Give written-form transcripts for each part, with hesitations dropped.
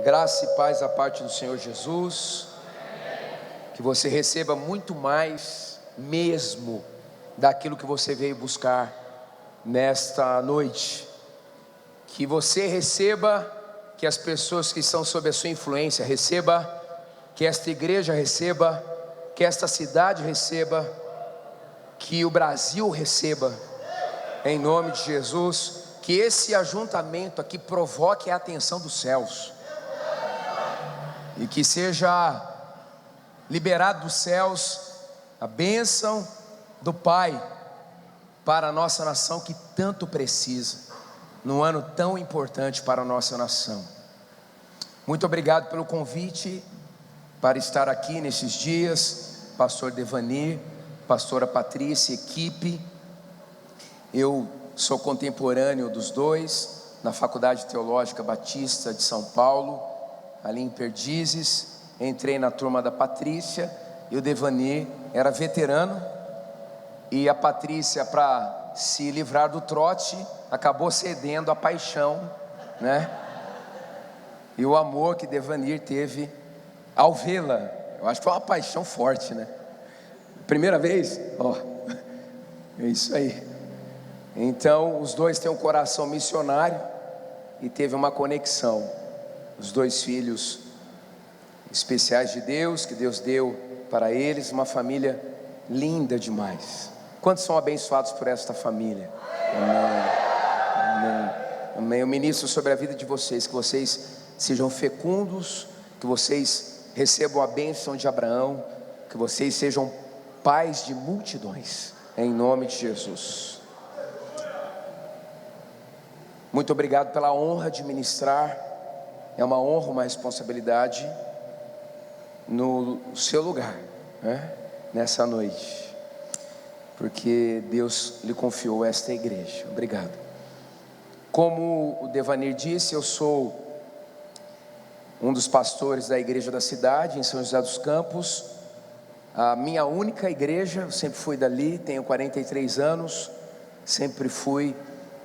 Graça e paz da parte do Senhor Jesus. Que você receba muito mais mesmo daquilo que você veio buscar nesta noite. Que você receba, que as pessoas que estão sob a sua influência receba, que esta igreja receba, que esta cidade receba, que o Brasil receba, em nome de Jesus. Que esse ajuntamento aqui provoque a atenção dos céus, e que seja liberado dos céus a bênção do Pai para a nossa nação, que tanto precisa, num ano tão importante para a nossa nação. Muito obrigado pelo convite para estar aqui nesses dias, pastor Devanir, pastora Patrícia, equipe. Eu sou contemporâneo dos dois, na Faculdade Teológica Batista de São Paulo, ali em Perdizes. Entrei na turma da Patrícia, e o Devanir era veterano, e a Patrícia, para se livrar do trote, acabou cedendo à paixão, né? E o amor que Devanir teve ao vê-la, eu acho que foi uma paixão forte, né? Primeira vez, ó, é isso aí. Então os dois têm um coração missionário, e teve uma conexão. Os dois filhos especiais de Deus, que Deus deu para eles, uma família linda demais. Quantos são abençoados por esta família? Amém, amém, amém. Eu ministro sobre a vida de vocês, que vocês sejam fecundos, que vocês recebam a bênção de Abraão, que vocês sejam pais de multidões, em nome de Jesus. Muito obrigado pela honra de ministrar. É uma honra, uma responsabilidade no seu lugar, né? Nessa noite, porque Deus lhe confiou esta igreja. Obrigado. Como o Devanir disse, eu sou um dos pastores da igreja da cidade, em São José dos Campos, a minha única igreja. Eu sempre fui dali, tenho 43 anos, sempre fui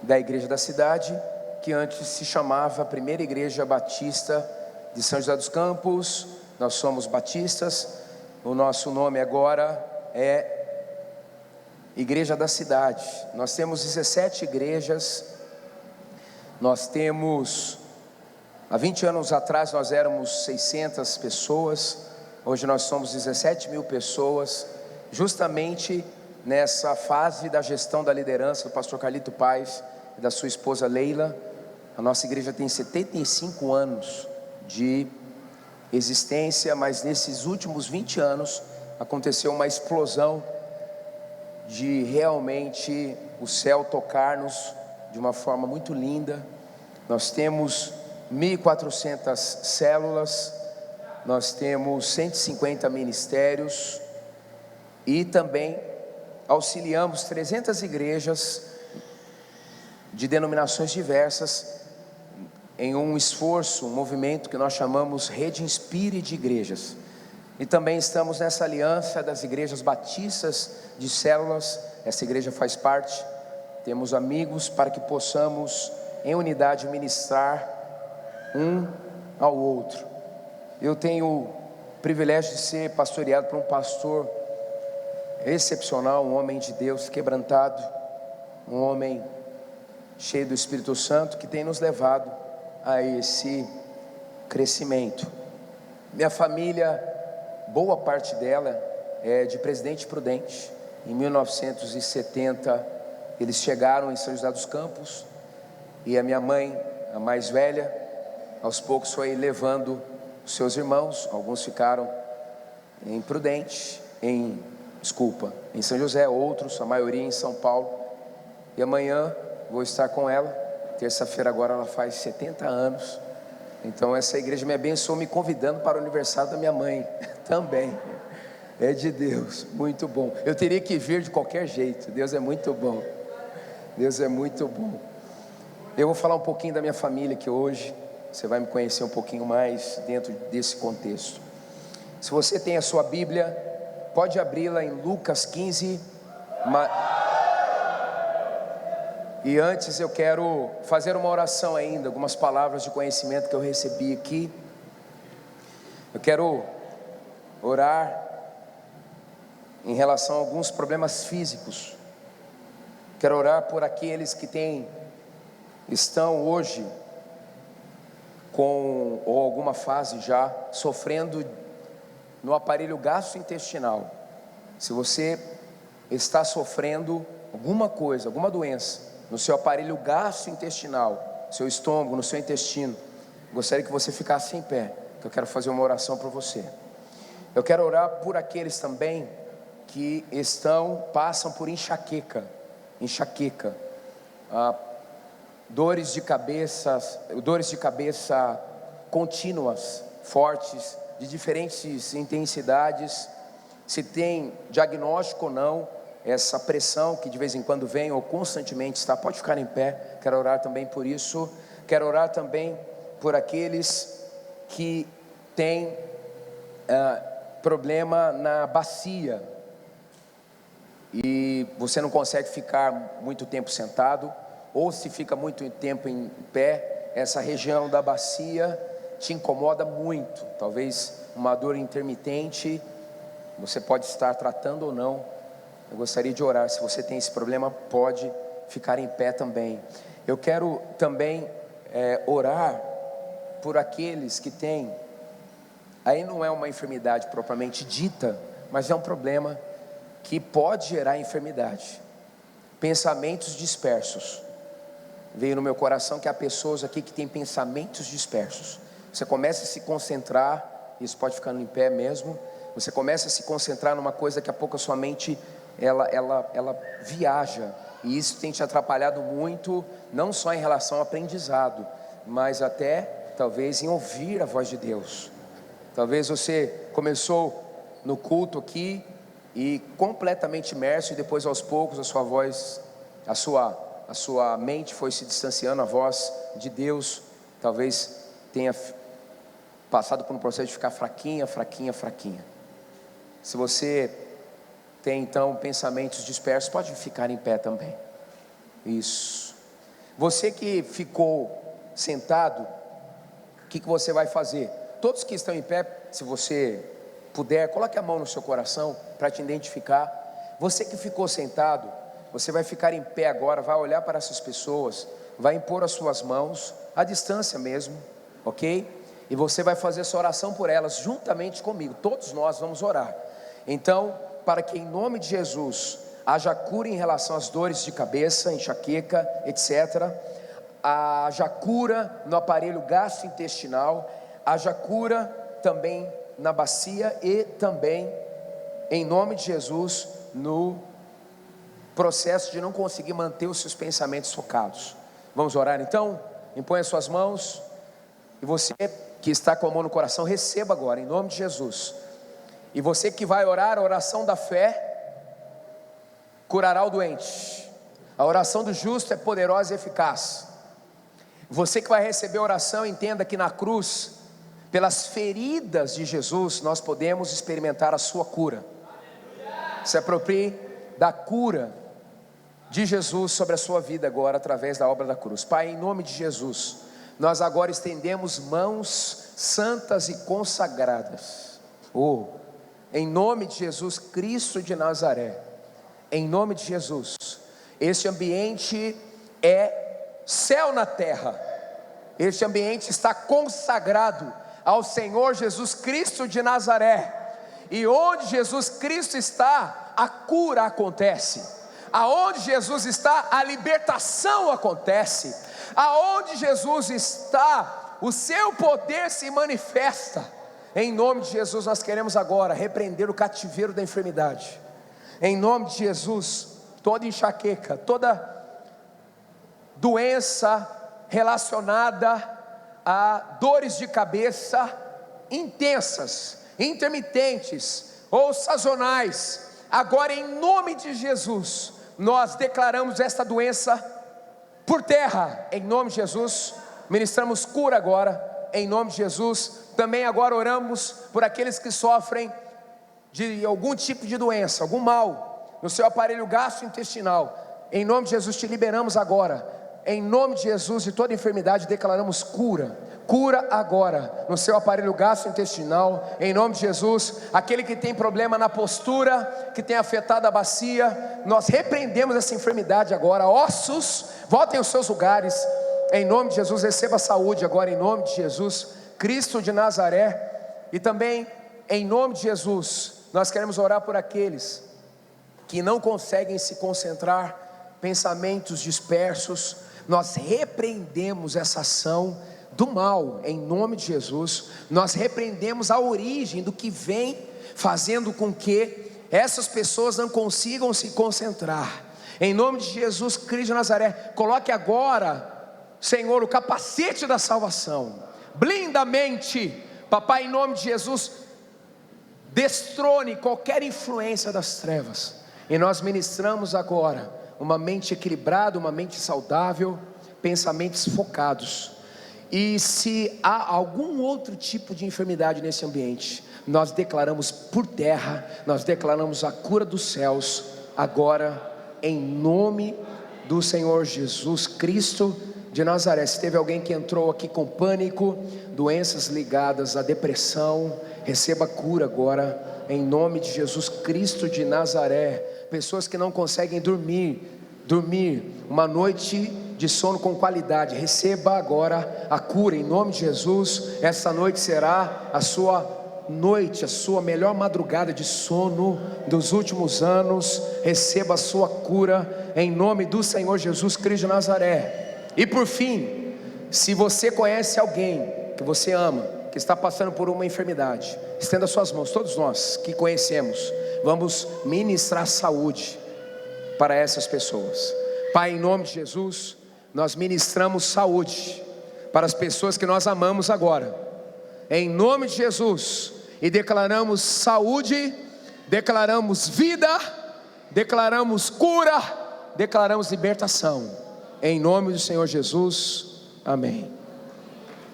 da igreja da cidade, que antes se chamava Primeira Igreja Batista de São José dos Campos. Nós somos batistas, o nosso nome agora é Igreja da Cidade. Nós temos 17 igrejas. Nós temos, há 20 anos atrás nós éramos 600 pessoas, hoje nós somos 17 mil pessoas, justamente nessa fase da gestão da liderança do pastor Carlito Paes e da sua esposa Leila. A nossa igreja tem 75 anos de existência, mas nesses últimos 20 anos aconteceu uma explosão de realmente o céu tocar-nos de uma forma muito linda. Nós temos 1.400 células, nós temos 150 ministérios, e também auxiliamos 300 igrejas de denominações diversas em um esforço, um movimento que nós chamamos Rede Inspire de Igrejas. E também estamos nessa aliança das igrejas batistas de células. Essa igreja faz parte. Temos amigos para que possamos em unidade ministrar um ao outro. Eu tenho o privilégio de ser pastoreado por um pastor excepcional, um homem de Deus quebrantado, um homem cheio do Espírito Santo, que tem nos levado a esse crescimento. Minha família, boa parte dela é de Presidente Prudente. Em 1970 eles chegaram em São José dos Campos, e a minha mãe, a mais velha, aos poucos foi levando os seus irmãos. Alguns ficaram em Prudente, em São José, outros, a maioria em São Paulo. E amanhã vou estar com ela. Terça-feira agora ela faz 70 anos. Então essa igreja me abençoou, me convidando para o aniversário da minha mãe também. É de Deus, muito bom. Eu teria que vir de qualquer jeito. Deus é muito bom. Deus é muito bom. Eu vou falar um pouquinho da minha família aqui hoje. Você vai me conhecer um pouquinho mais dentro desse contexto. Se você tem a sua Bíblia, pode abri-la em Lucas 15. E antes eu quero fazer uma oração ainda, algumas palavras de conhecimento que eu recebi aqui Eu quero orar em relação a alguns problemas físicos. Quero orar por aqueles que estão hoje com ou alguma fase já sofrendo no aparelho gastrointestinal. Se você está sofrendo alguma coisa, alguma doença no seu aparelho gastrointestinal, no seu estômago, no seu intestino, gostaria que você ficasse em pé, que eu quero fazer uma oração por você. Eu quero orar por aqueles também que passam por enxaqueca, dores de cabeça contínuas, fortes, de diferentes intensidades. Se tem diagnóstico ou não, essa pressão que de vez em quando vem ou constantemente está, pode ficar em pé. Quero orar também por isso. Quero orar também por aqueles que têm problema na bacia e você não consegue ficar muito tempo sentado, ou se fica muito tempo em pé, essa região da bacia te incomoda muito, talvez uma dor intermitente. Você pode estar tratando ou não. Eu gostaria de orar. Se você tem esse problema, pode ficar em pé também. Eu quero também orar por aqueles que têm, aí não é uma enfermidade propriamente dita, mas é um problema que pode gerar enfermidade. Pensamentos dispersos. Veio no meu coração que há pessoas aqui que têm pensamentos dispersos. Você começa a se concentrar, isso pode ficar em pé mesmo. Você começa a se concentrar numa coisa que a pouco a sua mente ela viaja, e isso tem te atrapalhado muito, não só em relação ao aprendizado, mas até talvez em ouvir a voz de Deus. Talvez você começou no culto aqui e completamente imerso, e depois aos poucos a sua voz, a sua mente foi se distanciando, a voz de Deus talvez tenha passado por um processo de ficar fraquinha. Se você tem então pensamentos dispersos, pode ficar em pé também. Isso. Você que ficou sentado, o que você vai fazer? Todos que estão em pé, se você puder, coloque a mão no seu coração para te identificar. Você que ficou sentado, você vai ficar em pé agora, vai olhar para essas pessoas, vai impor as suas mãos, à distância mesmo, ok? E você vai fazer essa oração por elas, juntamente comigo. Todos nós vamos orar. Então, para que em nome de Jesus haja cura em relação às dores de cabeça, enxaqueca, etc. Haja cura no aparelho gastrointestinal, haja cura também na bacia e também, em nome de Jesus, no processo de não conseguir manter os seus pensamentos focados. Vamos orar então? Impõe as suas mãos, e você que está com a mão no coração, receba agora, em nome de Jesus. E você que vai orar a oração da fé, curará o doente. A oração do justo é poderosa e eficaz. Você que vai receber a oração, entenda que na cruz, pelas feridas de Jesus, nós podemos experimentar a sua cura. Se aproprie da cura de Jesus sobre a sua vida agora, através da obra da cruz. Pai, em nome de Jesus, nós agora estendemos mãos santas e consagradas. Em nome de Jesus Cristo de Nazaré, em nome de Jesus, este ambiente é céu na terra, este ambiente está consagrado ao Senhor Jesus Cristo de Nazaré, e onde Jesus Cristo está, a cura acontece, aonde Jesus está, a libertação acontece, aonde Jesus está, o seu poder se manifesta. Em nome de Jesus nós queremos agora repreender o cativeiro da enfermidade. Em nome de Jesus, toda enxaqueca, toda doença relacionada a dores de cabeça intensas, intermitentes ou sazonais, agora em nome de Jesus, nós declaramos esta doença por terra. Em nome de Jesus, ministramos cura agora, em nome de Jesus. Também agora oramos por aqueles que sofrem de algum tipo de doença, algum mal no seu aparelho gastrointestinal. Em nome de Jesus te liberamos agora, em nome de Jesus, de toda enfermidade declaramos cura, cura agora no seu aparelho gastrointestinal, em nome de Jesus. Aquele que tem problema na postura, que tem afetado a bacia, nós repreendemos essa enfermidade agora. Ossos, voltem aos seus lugares, em nome de Jesus. Receba saúde agora, em nome de Jesus, Cristo de Nazaré. E também, em nome de Jesus, nós queremos orar por aqueles que não conseguem se concentrar, pensamentos dispersos. Nós repreendemos essa ação do mal, em nome de Jesus. Nós repreendemos a origem do que vem fazendo com que essas pessoas não consigam se concentrar. Em nome de Jesus Cristo de Nazaré, coloque agora, Senhor, o capacete da salvação, blinda a mente, papai, em nome de Jesus. Destrone qualquer influência das trevas, e nós ministramos agora uma mente equilibrada, uma mente saudável, pensamentos focados. E se há algum outro tipo de enfermidade nesse ambiente, nós declaramos por terra, nós declaramos a cura dos céus agora, em nome do Senhor Jesus Cristo de Nazaré. Se teve alguém que entrou aqui com pânico, doenças ligadas à depressão, receba cura agora, em nome de Jesus Cristo de Nazaré. Pessoas que não conseguem dormir uma noite de sono com qualidade, receba agora a cura, em nome de Jesus. Essa noite será a sua noite, a sua melhor madrugada de sono dos últimos anos. Receba a sua cura, em nome do Senhor Jesus Cristo de Nazaré. E por fim, se você conhece alguém que você ama, que está passando por uma enfermidade, estenda suas mãos. Todos nós que conhecemos, vamos ministrar saúde para essas pessoas. Pai, em nome de Jesus, nós ministramos saúde para as pessoas que nós amamos agora, em nome de Jesus, e declaramos saúde, declaramos vida, declaramos cura, declaramos libertação, em nome do Senhor Jesus. Amém.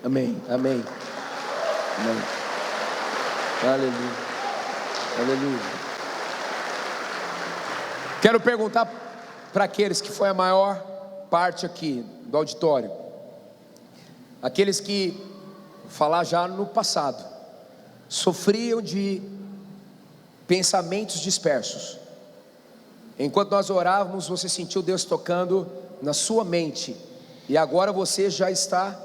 Amém. Amém. Amém. Aleluia. Aleluia. Quero perguntar para aqueles que foi a maior parte aqui do auditório, aqueles que, falar já no passado, sofriam de pensamentos dispersos. Enquanto nós orávamos, você sentiu Deus tocando na sua mente, e agora você já está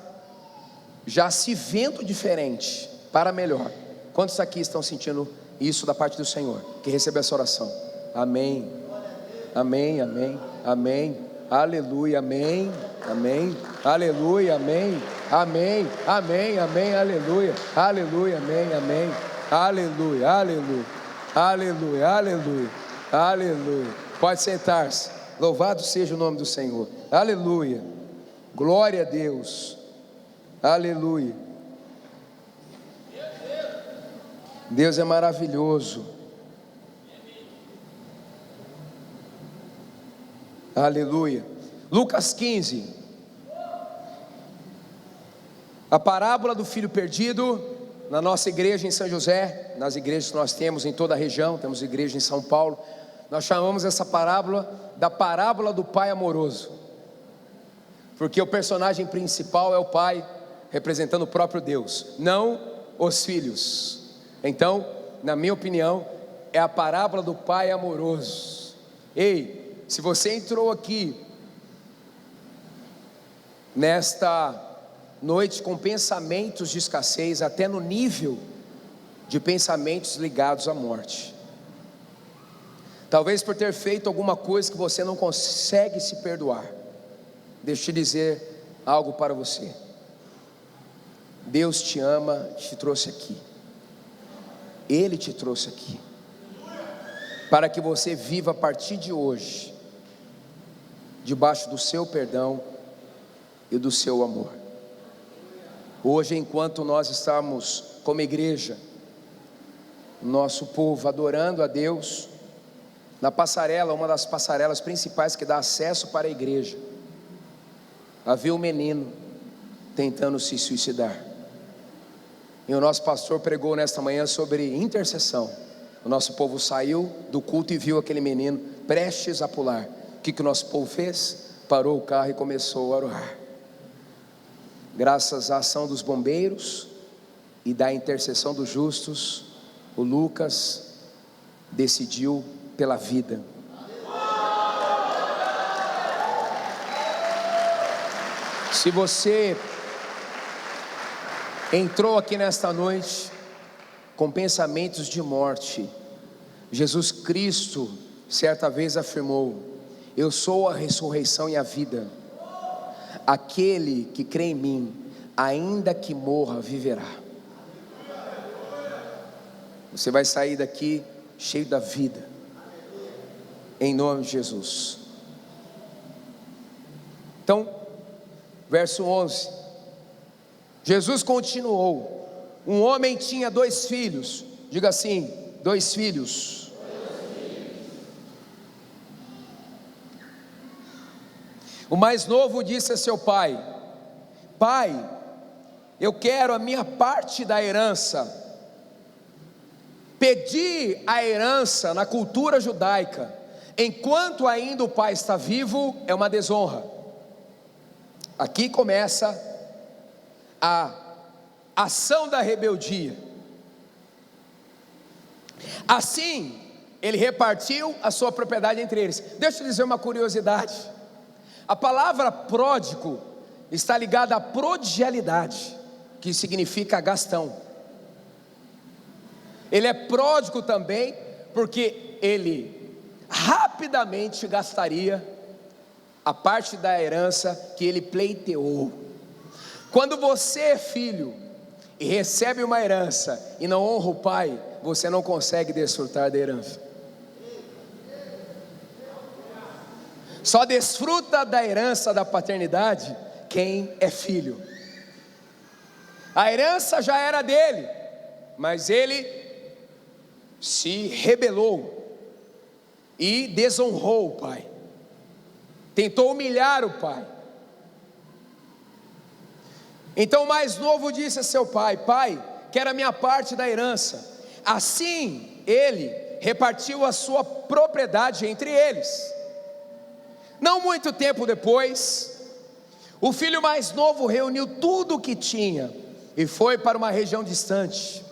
se vendo diferente, para melhor. Quantos aqui estão sentindo isso da parte do Senhor? Que recebeu essa oração? Amém. Amém, amém, amém. Aleluia, amém, amém, aleluia, amém, amém, amém, amém, aleluia, aleluia, amém, amém, aleluia, aleluia, aleluia, aleluia, aleluia. Pode sentar-se, louvado seja o nome do Senhor, aleluia, glória a Deus, aleluia. Deus é maravilhoso, aleluia. Lucas 15, a parábola do filho perdido. Na nossa igreja em São José, nas igrejas que nós temos em toda a região, temos igreja em São Paulo, nós chamamos essa parábola da parábola do pai amoroso, porque o personagem principal é o pai, representando o próprio Deus, não os filhos. Então, na minha opinião, é a parábola do pai amoroso. Ei, se você entrou aqui nesta noite com pensamentos de escassez, até no nível de pensamentos ligados à morte, talvez por ter feito alguma coisa que você não consegue se perdoar, deixa eu te dizer algo para você. Deus te ama, te trouxe aqui. Ele te trouxe aqui para que você viva a partir de hoje debaixo do seu perdão e do seu amor. Hoje, enquanto nós estamos como igreja, nosso povo adorando a Deus na passarela, uma das passarelas principais que dá acesso para a igreja, havia um menino tentando se suicidar, e o nosso pastor pregou nesta manhã sobre intercessão. O nosso povo saiu do culto e viu aquele menino prestes a pular. O que o nosso povo fez? Parou o carro e começou a orar. Graças à ação dos bombeiros e da intercessão dos justos, o Lucas decidiu pela vida. Se você entrou aqui nesta noite com pensamentos de morte, Jesus Cristo certa vez afirmou: eu sou a ressurreição e a vida. Aquele que crê em mim, ainda que morra, viverá. Você vai sair daqui cheio da vida, em nome de Jesus. Então, verso 11, Jesus continuou: um homem tinha 2 filhos, diga assim, 2 filhos. O mais novo disse a seu pai: pai, eu quero a minha parte da herança. Pedir a herança na cultura judaica, enquanto ainda o pai está vivo, é uma desonra. Aqui começa a ação da rebeldia. Assim, ele repartiu a sua propriedade entre eles. Deixa eu dizer uma curiosidade. A palavra pródigo está ligada à prodigalidade, que significa gastão. Ele é pródigo também porque ele rapidamente gastaria a parte da herança que ele pleiteou. Quando você é filho e recebe uma herança e não honra o pai, você não consegue desfrutar da herança. Só desfruta da herança da paternidade quem é filho. A herança já era dele, mas ele se rebelou e desonrou o pai, tentou humilhar o pai. Então o mais novo disse a seu pai: pai, quero a minha parte da herança. Assim ele repartiu a sua propriedade entre eles. Não muito tempo depois, o filho mais novo reuniu tudo o que tinha e foi para uma região distante,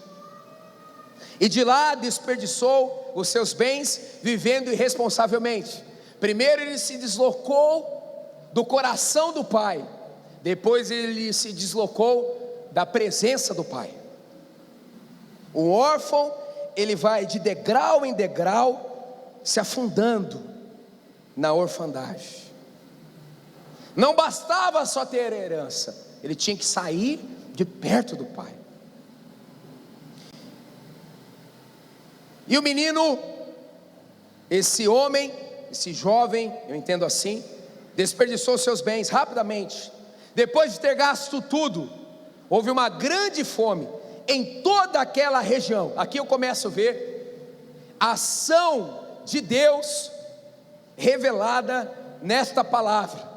e de lá desperdiçou os seus bens vivendo irresponsavelmente. Primeiro ele se deslocou do coração do pai, depois ele se deslocou da presença do pai. O órfão, ele vai de degrau em degrau se afundando na orfandade. Não bastava só ter herança, ele tinha que sair de perto do pai. E o menino, esse homem, esse jovem, eu entendo assim, desperdiçou seus bens rapidamente. Depois de ter gasto tudo, houve uma grande fome em toda aquela região. Aqui eu começo a ver a ação de Deus revelada nesta palavra.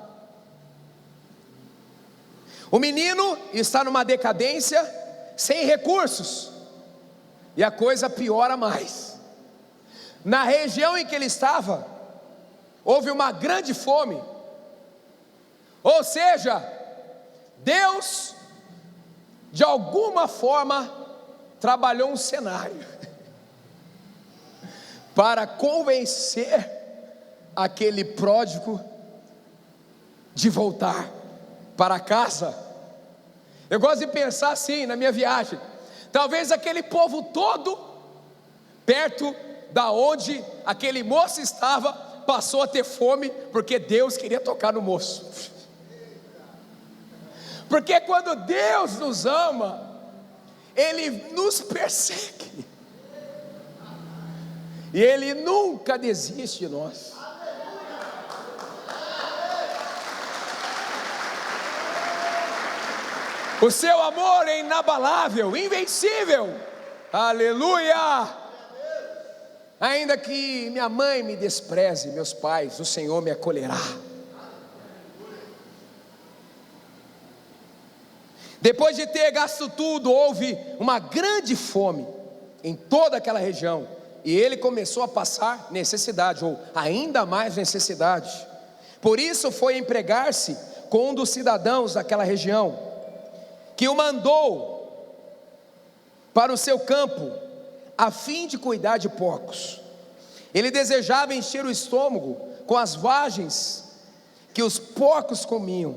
O menino está numa decadência, sem recursos, e a coisa piora mais. Na região em que ele estava, houve uma grande fome. Ou seja, Deus de alguma forma trabalhou um cenário para convencer aquele pródigo de voltar para casa. Eu gosto de pensar assim na minha viagem: talvez aquele povo todo perto da onde aquele moço estava passou a ter fome, porque Deus queria tocar no moço. Porque quando Deus nos ama, Ele nos persegue, e Ele nunca desiste de nós. O seu amor é inabalável, invencível. Aleluia! Ainda que minha mãe me despreze, meus pais, o Senhor me acolherá. Depois de ter gasto tudo, houve uma grande fome em toda aquela região, e ele começou a passar necessidade, ou ainda mais necessidade. Por isso foi empregar-se com um dos cidadãos daquela região. que o mandou para o seu campo, a fim de cuidar de porcos. Ele desejava encher o estômago com as vagens que os porcos comiam.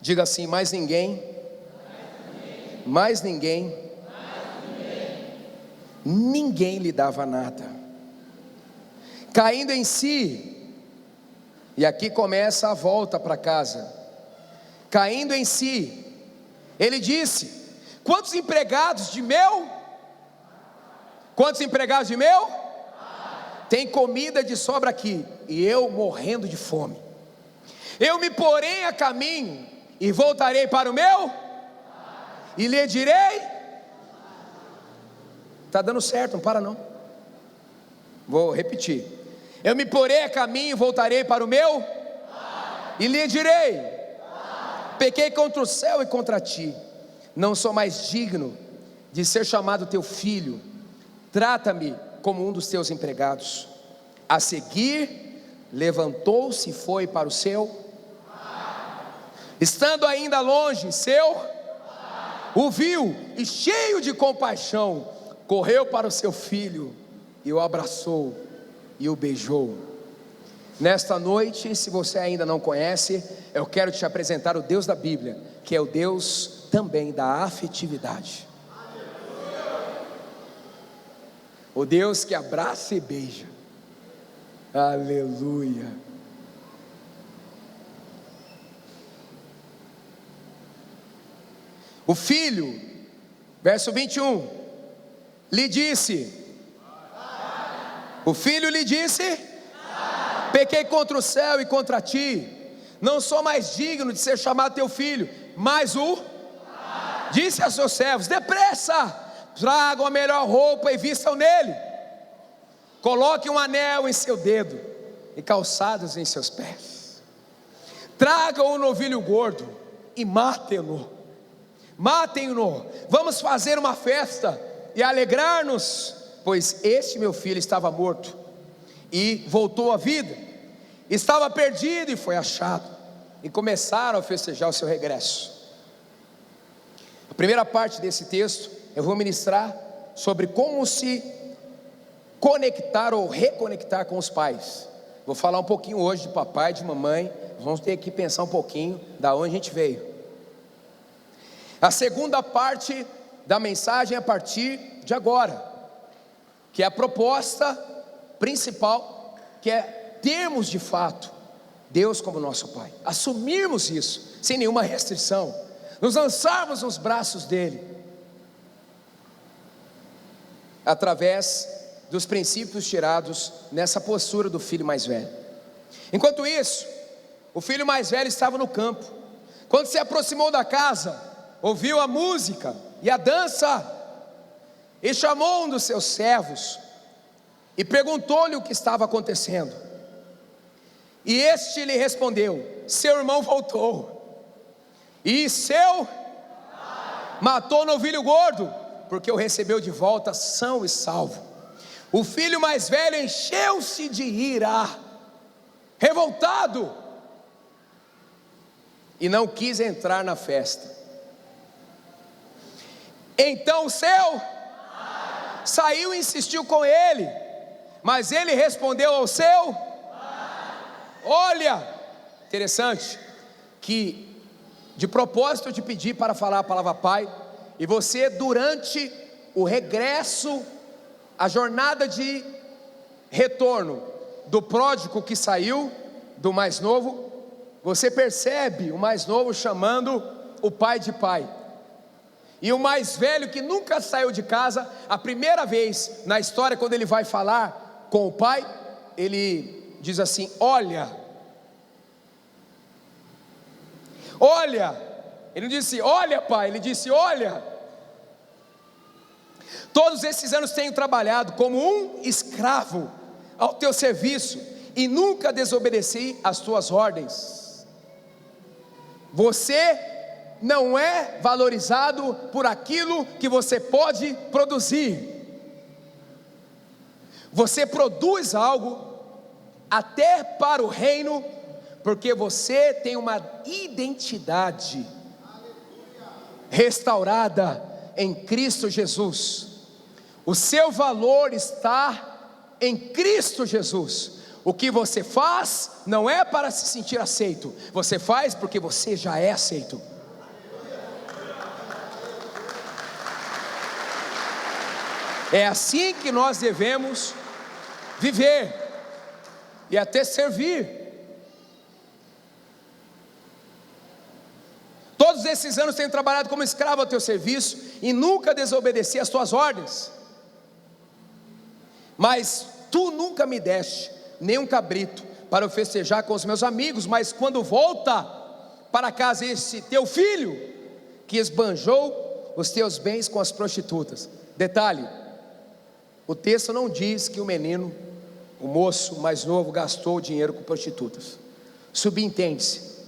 Diga assim: mais ninguém, ninguém lhe dava nada. Caindo em si, e aqui começa a volta para casa. Caindo em si, ele disse: quantos empregados de meu? Tem comida de sobra aqui, e eu morrendo de fome. Eu me porei a caminho, e voltarei para o meu, e lhe direi. Está dando certo, não para não. Vou repetir. Eu me porei a caminho, e voltarei para o meu, e lhe direi: pequei contra o céu e contra ti, não sou mais digno de ser chamado teu filho. Trata-me como um dos teus empregados. A seguir, levantou-se e foi para o seu. Estando ainda longe, o viu, e cheio de compaixão, correu para o seu filho, e o abraçou, e o beijou. Nesta noite, se você ainda não conhece, eu quero te apresentar o Deus da Bíblia, que é o Deus também da afetividade. O Deus que abraça e beija. Aleluia. O filho, verso 21, lhe disse: o filho lhe disse: pequei contra o céu e contra ti, não sou mais digno de ser chamado teu filho. Mas disse a seus servos: depressa, tragam a melhor roupa e vistam nele, coloquem um anel em seu dedo e calçados em seus pés. Tragam um novilho gordo e matem-no. Vamos fazer uma festa e alegrar-nos, pois este meu filho estava morto e voltou à vida, estava perdido e foi achado. E começaram a festejar o seu regresso. A primeira parte desse texto eu vou ministrar sobre como se conectar ou reconectar com os pais. Vou falar um pouquinho hoje de papai e de mamãe. Vamos ter que pensar um pouquinho da onde a gente veio. A segunda parte da mensagem é a partir de agora, que é a proposta principal, que é termos de fato Deus como nosso Pai, assumirmos isso sem nenhuma restrição, nos lançarmos nos braços dele, através dos princípios tirados nessa postura do filho mais velho. Enquanto isso, o filho mais velho estava no campo. Quando se aproximou da casa, ouviu a música e a dança, e chamou um dos seus servos e perguntou-lhe o que estava acontecendo. E este lhe respondeu: seu irmão voltou, e matou o novilho gordo, porque o recebeu de volta são e salvo. O filho mais velho encheu-se de ira, revoltado, e não quis entrar na festa. Então o seu saiu e insistiu com ele, mas ele respondeu ao seu: olha, interessante, que de propósito eu te pedi para falar a palavra pai, e você durante o regresso, a jornada de retorno do pródigo que saiu, do mais novo, você percebe o mais novo chamando o pai de pai, e o mais velho que nunca saiu de casa, a primeira vez na história, quando ele vai falar com o pai, ele diz assim: olha, ele não disse olha pai, ele disse olha, todos esses anos tenho trabalhado como um escravo ao teu serviço, e nunca desobedeci às tuas ordens. Você não é valorizado por aquilo que você pode produzir. Você produz algo até para o reino, porque você tem uma identidade. restaurada em Cristo Jesus. O seu valor está em Cristo Jesus. O que você faz não é para se sentir aceito, você faz porque você já é aceito. É assim que nós devemos viver e até servir. Todos esses anos tenho trabalhado como escravo ao teu serviço e nunca desobedeci às tuas ordens. Mas tu nunca me deste nem um cabrito para eu festejar com os meus amigos. Mas quando volta para casa esse teu filho, que esbanjou os teus bens com as prostitutas. Detalhe, o texto não diz que o menino, o moço mais novo, gastou o dinheiro com prostitutas. Subentende-se,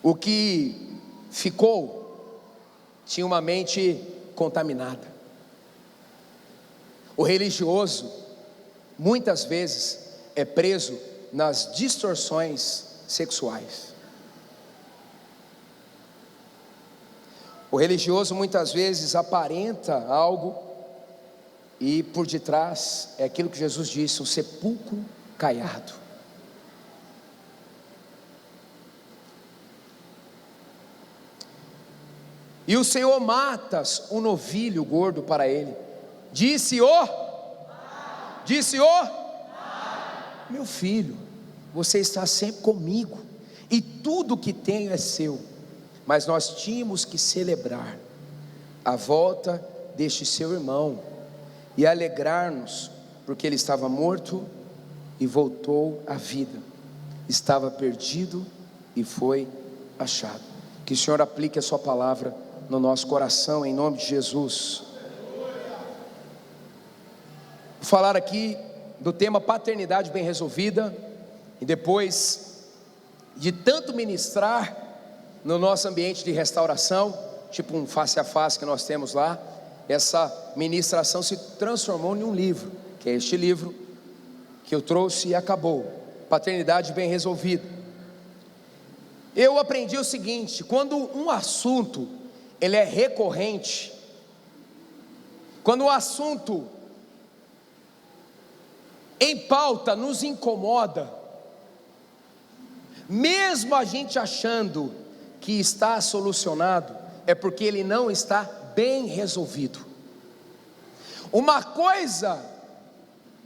o que ficou tinha uma mente contaminada. O religioso muitas vezes é preso nas distorções sexuais. O religioso muitas vezes aparenta algo e por detrás é aquilo que Jesus disse, um sepulcro caiado. E o Senhor mata um novilho gordo para ele. Disse meu filho, você está sempre comigo e tudo que tenho é seu. Mas nós tínhamos que celebrar a volta deste seu irmão e alegrar-nos, porque ele estava morto e voltou à vida, estava perdido e foi achado. Que o Senhor aplique a sua palavra no nosso coração, em nome de Jesus. Vou falar aqui do tema paternidade bem resolvida, e depois de tanto ministrar no nosso ambiente de restauração, tipo um face a face que nós temos lá, essa ministração se transformou em um livro, que é este livro que eu trouxe e acabou, paternidade bem resolvida. Eu aprendi o seguinte: quando um assunto ele é recorrente, quando o assunto em pauta nos incomoda, mesmo a gente achando que está solucionado, é porque ele não está bem resolvido. Uma coisa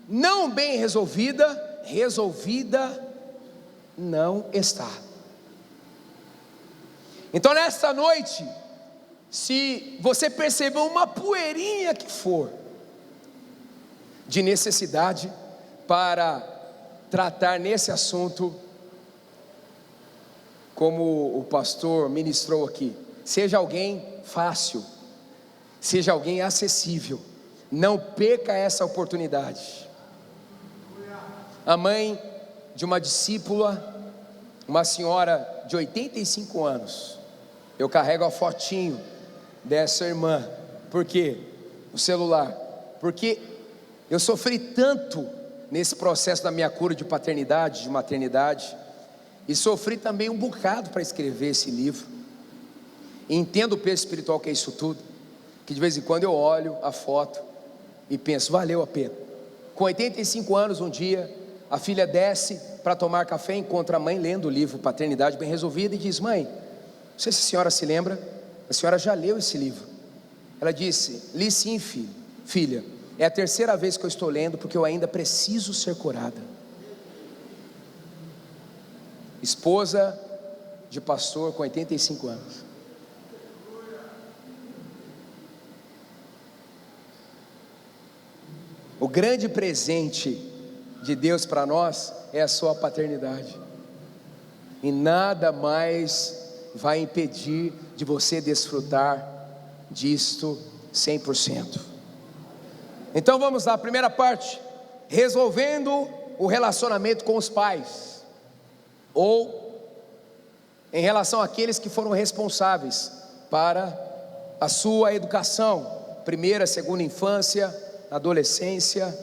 não bem resolvida, resolvida não está. Então nesta noite, se você percebeu uma poeirinha que for de necessidade para tratar nesse assunto, como o pastor ministrou aqui, seja alguém fácil, seja alguém acessível, não perca essa oportunidade. A mãe de uma discípula, uma senhora de 85 anos, eu carrego a fotinho dessa irmã. Por quê? O celular. Porque eu sofri tanto nesse processo da minha cura de paternidade, de maternidade, e sofri também um bocado para escrever esse livro. E entendo o peso espiritual que é isso tudo, que de vez em quando eu olho a foto e penso, valeu a pena. Com 85 anos, um dia, a filha desce para tomar café, encontra a mãe lendo o livro Paternidade Bem Resolvida e diz: mãe, não sei se a senhora se lembra, a senhora já leu esse livro? Ela disse: li sim, filha, é a terceira vez que eu estou lendo, porque eu ainda preciso ser curada. Esposa de pastor com 85 anos. O grande presente de Deus para nós é a sua paternidade, e nada mais vai impedir de você desfrutar disto 100%. Então vamos lá, primeira parte, resolvendo o relacionamento com os pais, ou em relação àqueles que foram responsáveis para a sua educação, primeira, segunda infância, adolescência,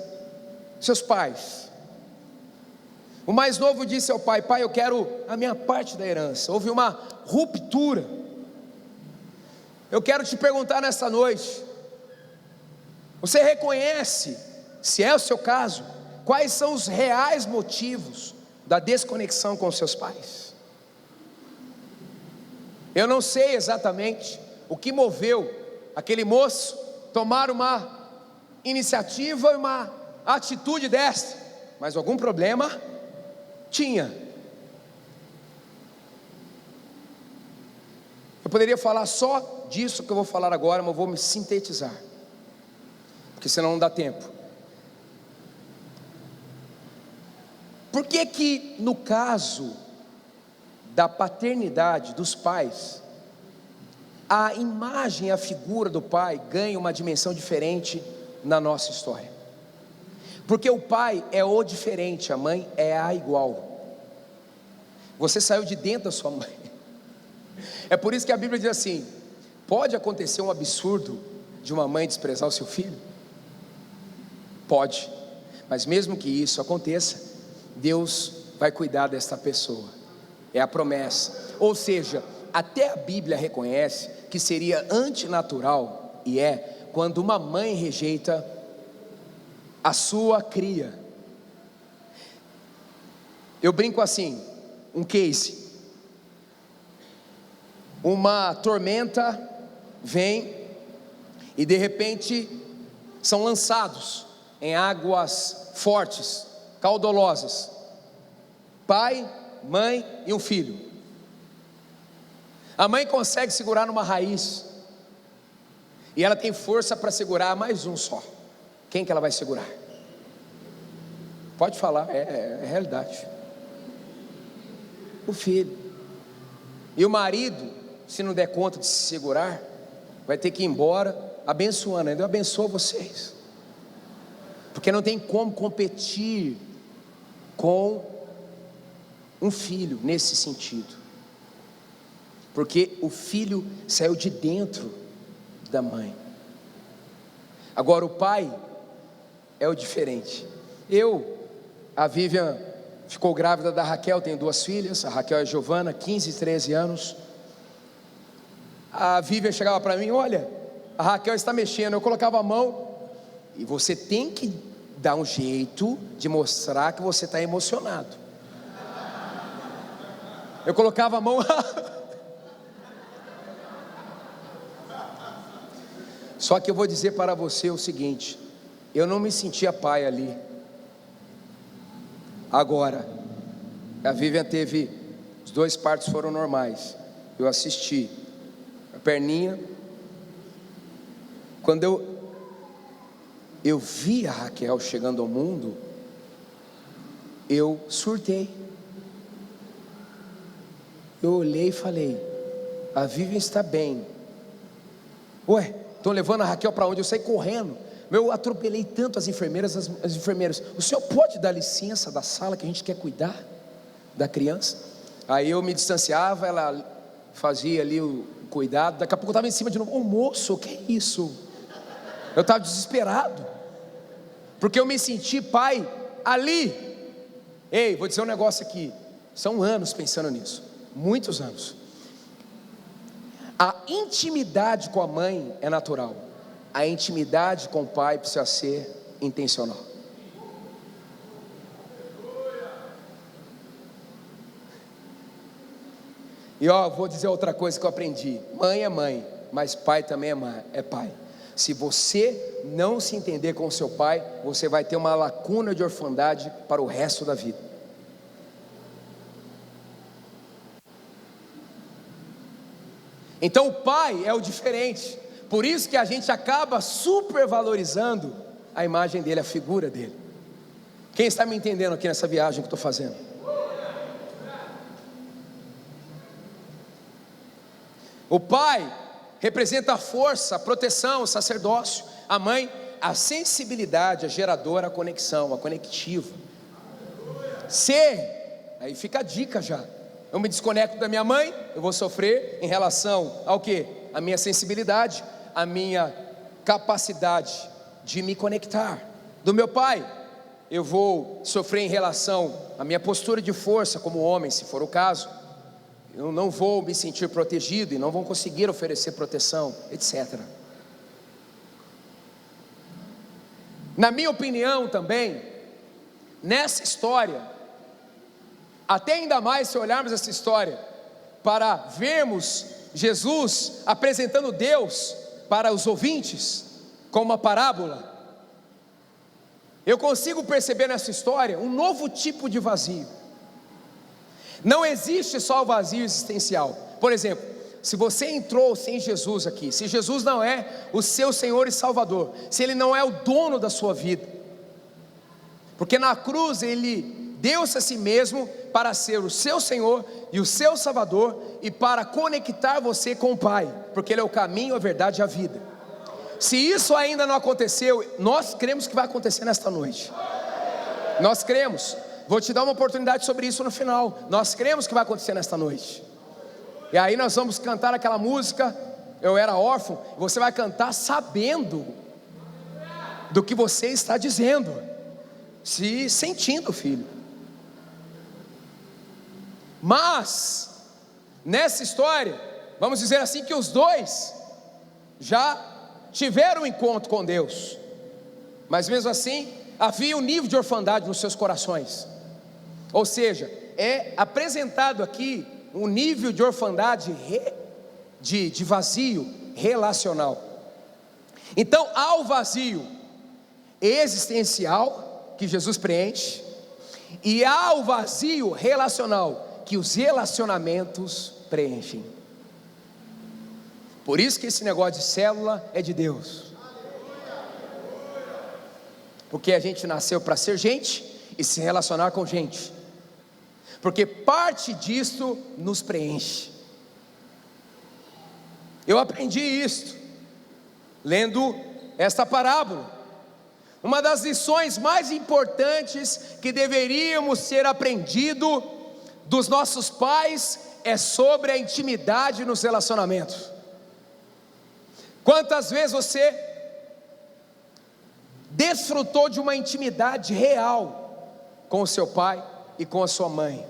seus pais. O mais novo disse ao pai: pai, eu quero a minha parte da herança. Houve uma ruptura. Eu quero te perguntar nesta noite: você reconhece, se é o seu caso, quais são os reais motivos da desconexão com seus pais? Eu não sei exatamente o que moveu aquele moço tomar uma iniciativa e uma atitude desta, mas algum problema tinha. Eu poderia falar só disso que eu vou falar agora, mas eu vou me sintetizar, porque senão não dá tempo. Por que que no caso da paternidade dos pais, a imagem, a figura do pai ganha uma dimensão diferente na nossa história? Porque o pai é o diferente, a mãe é a igual. Você saiu de dentro da sua mãe. É por isso que a Bíblia diz assim: pode acontecer um absurdo de uma mãe desprezar o seu filho? Pode, mas mesmo que isso aconteça, Deus vai cuidar desta pessoa, é a promessa. Ou seja, até a Bíblia reconhece que seria antinatural, e é, quando uma mãe rejeita a sua cria. Eu brinco assim, um case: uma tormenta vem e de repente são lançados em águas fortes, caudalosas, pai, mãe e um filho. A mãe consegue segurar numa raiz, e ela tem força para segurar mais um só. Quem que ela vai segurar? Pode falar, é realidade. O filho. E o marido, se não der conta de se segurar, vai ter que ir embora abençoando. Ainda eu abençoo vocês, porque não tem como competir com um filho nesse sentido, porque o filho saiu de dentro da mãe. Agora o pai é o diferente. A Vivian ficou grávida da Raquel, tem 2 filhas, a Raquel e a Giovana, 15 e 13 anos. A Vivian chegava para mim: olha, a Raquel está mexendo. Eu colocava a mão, e você tem que dar um jeito de mostrar que você está emocionado. Eu colocava a mão. Só que eu vou dizer para você o seguinte: eu não me sentia pai ali. Agora, a Vivian teve, os 2 partos foram normais. Eu assisti a perninha. Quando eu vi a Raquel chegando ao mundo, eu surtei. Eu olhei e falei: a Vivian está bem. Ué, estão levando a Raquel para onde? Eu saí correndo. Eu atropelei tanto as enfermeiras. As enfermeiras: o senhor pode dar licença da sala que a gente quer cuidar da criança? Aí eu me distanciava, ela fazia ali o cuidado. Daqui a pouco eu estava em cima de novo. Ô moço, o que é isso? Eu estava desesperado, porque eu me senti pai ali. Ei, vou dizer um negócio aqui, são anos pensando nisso, muitos anos. A intimidade com a mãe é natural, a intimidade com o pai precisa ser intencional. E vou dizer outra coisa que eu aprendi: mãe é mãe, mas pai também é pai. Se você não se entender com o seu pai, você vai ter uma lacuna de orfandade para o resto da vida. Então o pai é o diferente. Por isso que a gente acaba supervalorizando a imagem dele, a figura dele. Quem está me entendendo aqui nessa viagem que estou fazendo? O pai representa a força, a proteção, o sacerdócio. A mãe, a sensibilidade, a geradora, a conexão, a conectiva. Aí fica a dica já. Eu me desconecto da minha mãe, eu vou sofrer em relação ao quê? A minha sensibilidade, a minha capacidade de me conectar. Do meu pai, eu vou sofrer em relação à minha postura de força como homem, se for o caso. eu não vou me sentir protegido e não vou conseguir oferecer proteção, etc. Na minha opinião também, nessa história, até ainda mais se olharmos essa história, para vermos Jesus apresentando Deus para os ouvintes, como uma parábola, eu consigo perceber nessa história um novo tipo de vazio. Não existe só o vazio existencial. Por exemplo, se você entrou sem Jesus aqui, se Jesus não é o seu Senhor e Salvador, se Ele não é o dono da sua vida, porque na cruz Ele deu-se a si mesmo para ser o seu Senhor e o seu Salvador, e para conectar você com o Pai, porque Ele é o caminho, a verdade e a vida. Se isso ainda não aconteceu, nós cremos que vai acontecer nesta noite. Nós cremos. Vou te dar uma oportunidade sobre isso no final. Nós cremos que vai acontecer nesta noite. E aí nós vamos cantar aquela música, Eu Era Órfão. Você vai cantar sabendo do que você está dizendo, se sentindo, filho. Mas nessa história, vamos dizer assim, que os dois já tiveram um encontro com Deus, mas mesmo assim havia um nível de orfandade nos seus corações. Ou seja, é apresentado aqui um nível de orfandade, de vazio relacional. Então há o vazio existencial que Jesus preenche, e há o vazio relacional que os relacionamentos preenchem. Por isso que esse negócio de célula é de Deus, porque a gente nasceu para ser gente e se relacionar com gente, porque parte disso nos preenche. Eu aprendi isto lendo esta parábola. Uma das lições mais importantes que deveríamos ter aprendido dos nossos pais é sobre a intimidade nos relacionamentos. Quantas vezes você desfrutou de uma intimidade real com o seu pai e com a sua mãe?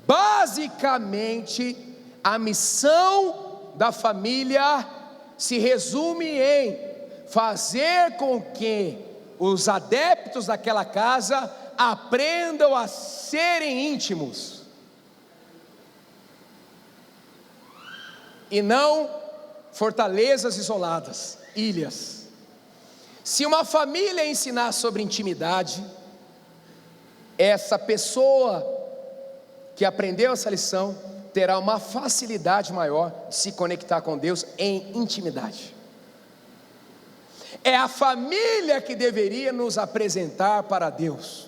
Basicamente, a missão da família se resume em fazer com que os adeptos daquela casa aprendam a serem íntimos, e não fortalezas isoladas, ilhas. Se uma família ensinar sobre intimidade, essa pessoa que aprendeu essa lição terá uma facilidade maior de se conectar com Deus em intimidade. É a família que deveria nos apresentar para Deus.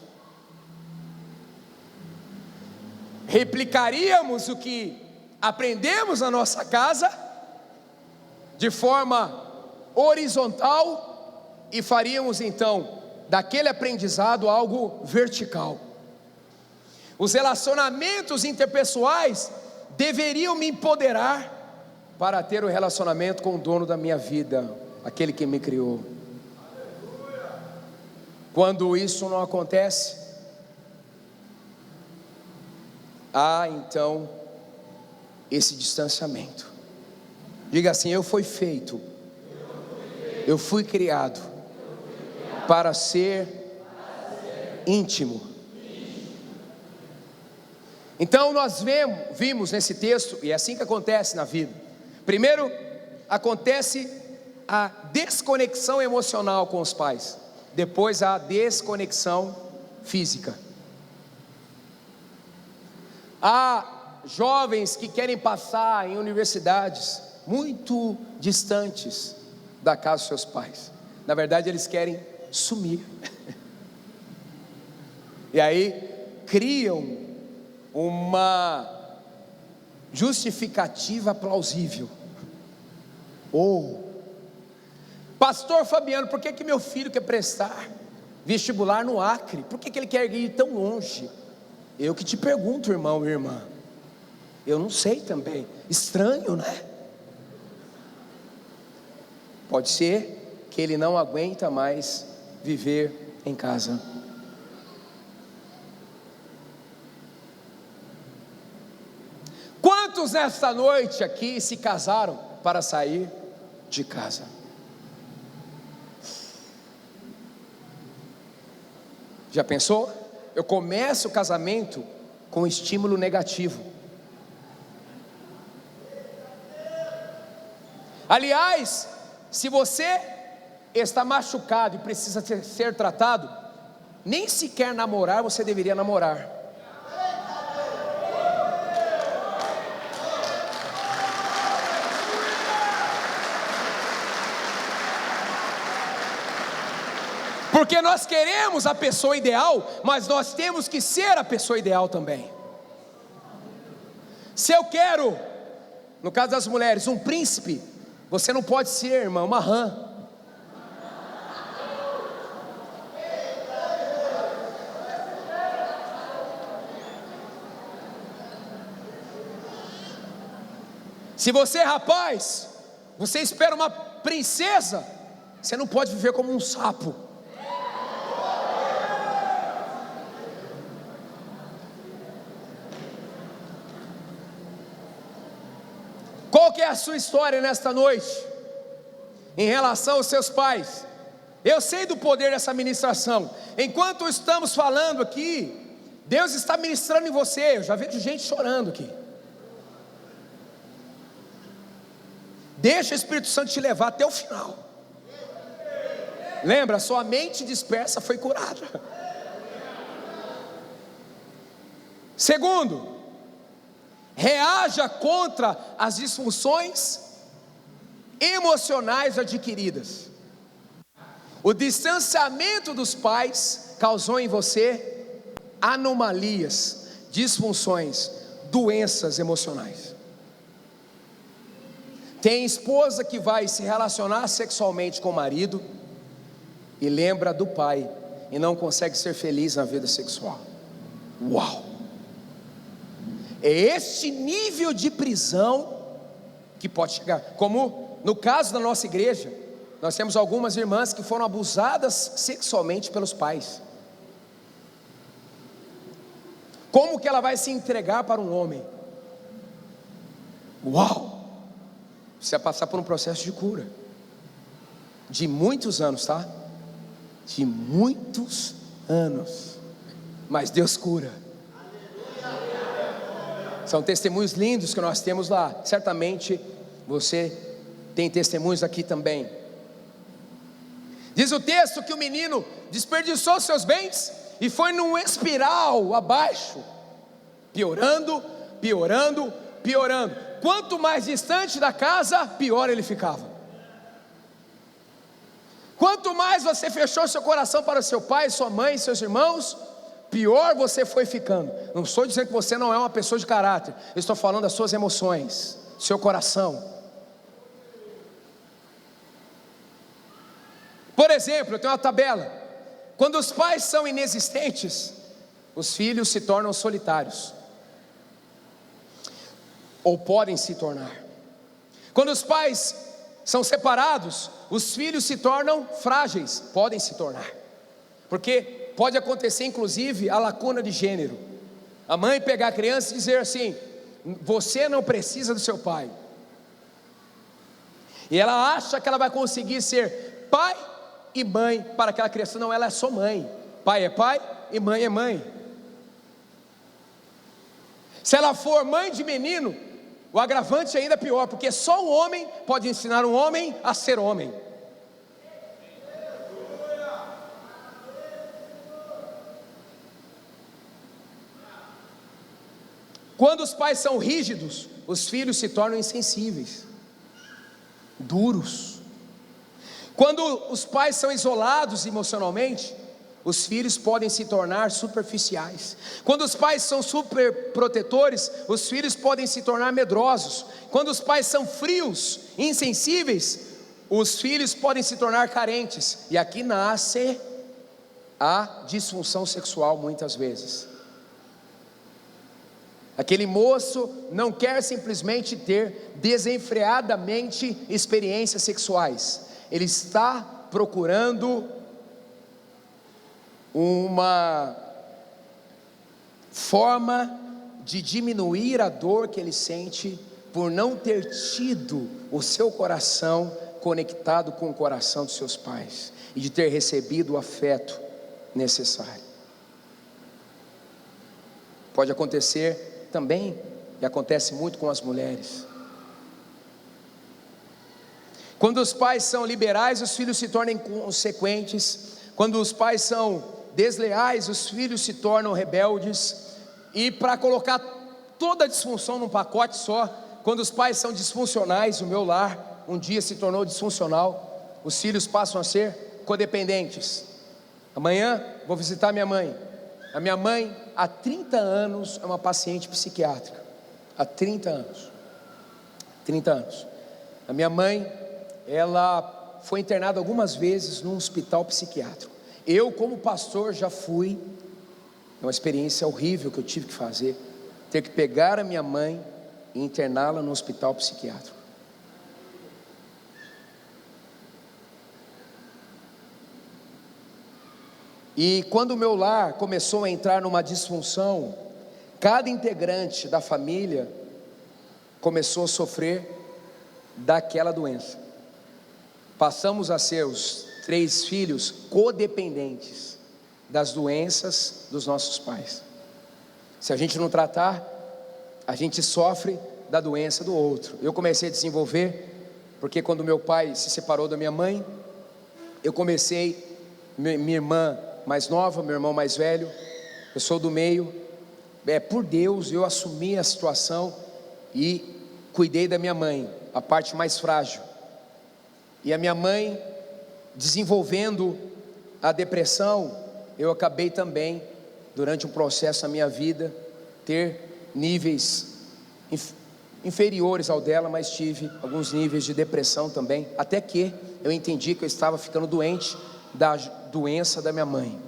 Replicaríamos o que aprendemos na nossa casa de forma horizontal e faríamos então daquele aprendizado algo vertical. Os relacionamentos interpessoais deveriam me empoderar para ter o relacionamento com o dono da minha vida, aquele que me criou. Quando isso não acontece, há então esse distanciamento. Diga assim: eu fui feito, eu fui criado para ser íntimo. Então nós vimos nesse texto, e é assim que acontece na vida. Primeiro, acontece a desconexão emocional com os pais. Depois a desconexão física. Há jovens que querem passar em universidades muito distantes da casa dos seus pais. Na verdade eles querem sumir. E aí criam uma justificativa plausível. Pastor Fabiano, por que meu filho quer prestar vestibular no Acre? Por que ele quer ir tão longe? Eu que te pergunto, irmão e irmã. Eu não sei também. Estranho, né? Pode ser que ele não aguenta mais viver em casa. Quantos nesta noite aqui se casaram para sair de casa? Já pensou? Eu começo o casamento com estímulo negativo. Aliás, se você está machucado e precisa ser tratado, nem sequer namorar você deveria namorar. Porque nós queremos a pessoa ideal, mas nós temos que ser a pessoa ideal também. Se eu quero, no caso das mulheres, um príncipe, você não pode ser, irmã, uma rã. Se você é rapaz, você espera uma princesa, você não pode viver como um sapo. Qual que é a sua história nesta noite, em relação aos seus pais? Eu sei do poder dessa ministração. Enquanto estamos falando aqui, Deus está ministrando em você. Eu já vejo gente chorando aqui. Deixa o Espírito Santo te levar até o final. Lembra, sua mente dispersa foi curada. Segundo, reaja contra as disfunções emocionais adquiridas. O distanciamento dos pais causou em você anomalias, disfunções, doenças emocionais. Tem esposa que vai se relacionar sexualmente com o marido e lembra do pai e não consegue ser feliz na vida sexual. Uau! É este nível de prisão que pode chegar. Como no caso da nossa igreja, nós temos algumas irmãs que foram abusadas sexualmente pelos pais. Como que ela vai se entregar para um homem? Uau! Você vai passar por um processo de cura de muitos anos, tá? De muitos anos. Mas Deus cura. São testemunhos lindos que nós temos lá. Certamente você tem testemunhos aqui também. Diz o texto que o menino desperdiçou seus bens e foi num espiral abaixo, piorando, piorando, piorando. Quanto mais distante da casa, pior ele ficava. Quanto mais você fechou seu coração para seu pai, sua mãe, seus irmãos, pior você foi ficando. Não estou dizendo que você não é uma pessoa de caráter, eu estou falando das suas emoções, seu coração. Por exemplo, eu tenho uma tabela. Quando os pais são inexistentes, os filhos se tornam solitários, ou podem se tornar. Quando os pais são separados, os filhos se tornam frágeis, podem se tornar, porque pode acontecer inclusive a lacuna de gênero. A mãe pegar a criança e dizer assim: você não precisa do seu pai. E ela acha que ela vai conseguir ser pai e mãe para aquela criança. Não, ela é só mãe. Pai é pai e mãe é mãe. Se ela for mãe de menino, o agravante é ainda pior, porque só um homem pode ensinar um homem a ser homem. Quando os pais são rígidos, os filhos se tornam insensíveis, duros. Quando os pais são isolados emocionalmente, os filhos podem se tornar superficiais. Quando os pais são super protetores, os filhos podem se tornar medrosos. Quando os pais são frios, insensíveis, os filhos podem se tornar carentes. E aqui nasce a disfunção sexual muitas vezes. Aquele moço não quer simplesmente ter desenfreadamente experiências sexuais. Ele está procurando uma forma de diminuir a dor que ele sente por não ter tido o seu coração conectado com o coração dos seus pais e de ter recebido o afeto necessário. Pode acontecer também, e acontece muito com as mulheres. Quando os pais são liberais, os filhos se tornam inconsequentes. Quando os pais são desleais, os filhos se tornam rebeldes. E para colocar toda a disfunção num pacote só, quando os pais são disfuncionais, o meu lar um dia se tornou disfuncional, os filhos passam a ser codependentes. Amanhã vou visitar minha mãe. A minha mãe, há 30 anos, é uma paciente psiquiátrica. Há 30 anos. 30 anos. A minha mãe, ela foi internada algumas vezes num hospital psiquiátrico. Eu, como pastor, já fui. É uma experiência horrível que eu tive que fazer. Ter que pegar a minha mãe e interná-la no hospital psiquiátrico. E quando o meu lar começou a entrar numa disfunção, cada integrante da família começou a sofrer daquela doença. Passamos a ser os 3 filhos codependentes das doenças dos nossos pais. Se a gente não tratar, a gente sofre da doença do outro. Eu comecei a desenvolver, porque quando meu pai se separou da minha mãe, eu comecei, minha irmã mais nova, meu irmão mais velho, eu sou do meio, por Deus eu assumi a situação e cuidei da minha mãe, a parte mais frágil. E a minha mãe desenvolvendo a depressão, eu acabei também, durante um processo da minha vida, ter níveis inferiores ao dela, mas tive alguns níveis de depressão também, até que eu entendi que eu estava ficando doente da doença da minha mãe.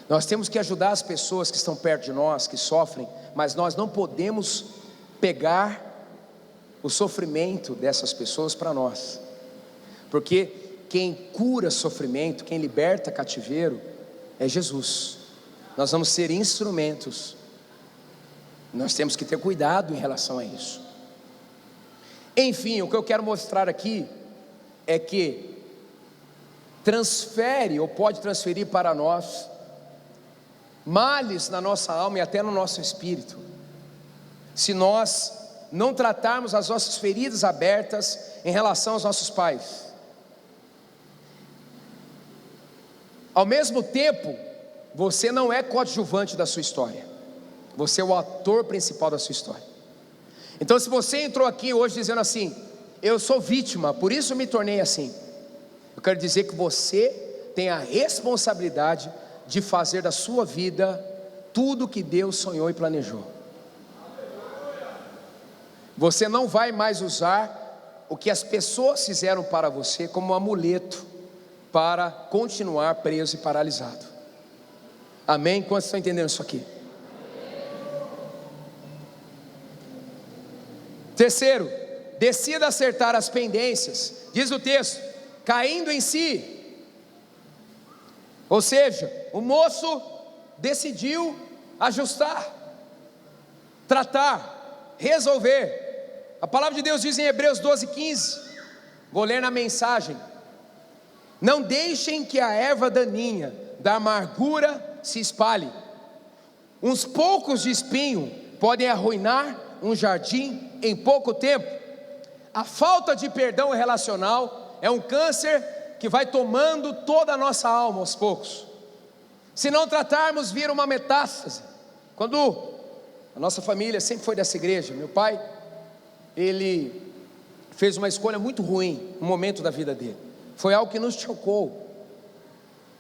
Nós temos que ajudar as pessoas que estão perto de nós, que sofrem, mas nós não podemos pegar o sofrimento dessas pessoas para nós, porque quem cura sofrimento, quem liberta cativeiro é Jesus. Nós vamos ser instrumentos. Nós temos que ter cuidado em relação a isso. Enfim, o que eu quero mostrar aqui é que transfere ou pode transferir para nós males na nossa alma e até no nosso espírito, se nós não tratarmos as nossas feridas abertas em relação aos nossos pais. Ao mesmo tempo, você não é coadjuvante da sua história, você é o ator principal da sua história. Então, se você entrou aqui hoje dizendo assim: eu sou vítima, por isso me tornei assim, eu quero dizer que você tem a responsabilidade de fazer da sua vida tudo que Deus sonhou e planejou. Você não vai mais usar o que as pessoas fizeram para você como um amuleto para continuar preso e paralisado. Amém? Quantos estão entendendo isso aqui? Terceiro, decida acertar as pendências. Diz o texto: caindo em si. Ou seja, o moço decidiu ajustar, tratar, resolver. A palavra de Deus diz em Hebreus 12:15, vou ler na mensagem: não deixem que a erva daninha da amargura se espalhe. Uns poucos de espinho podem arruinar um jardim em pouco tempo. A falta de perdão relacional é um câncer que vai tomando toda a nossa alma aos poucos. Se não tratarmos, vira uma metástase. Quando a nossa família sempre foi dessa igreja, meu pai, ele fez uma escolha muito ruim no momento da vida dele. Foi algo que nos chocou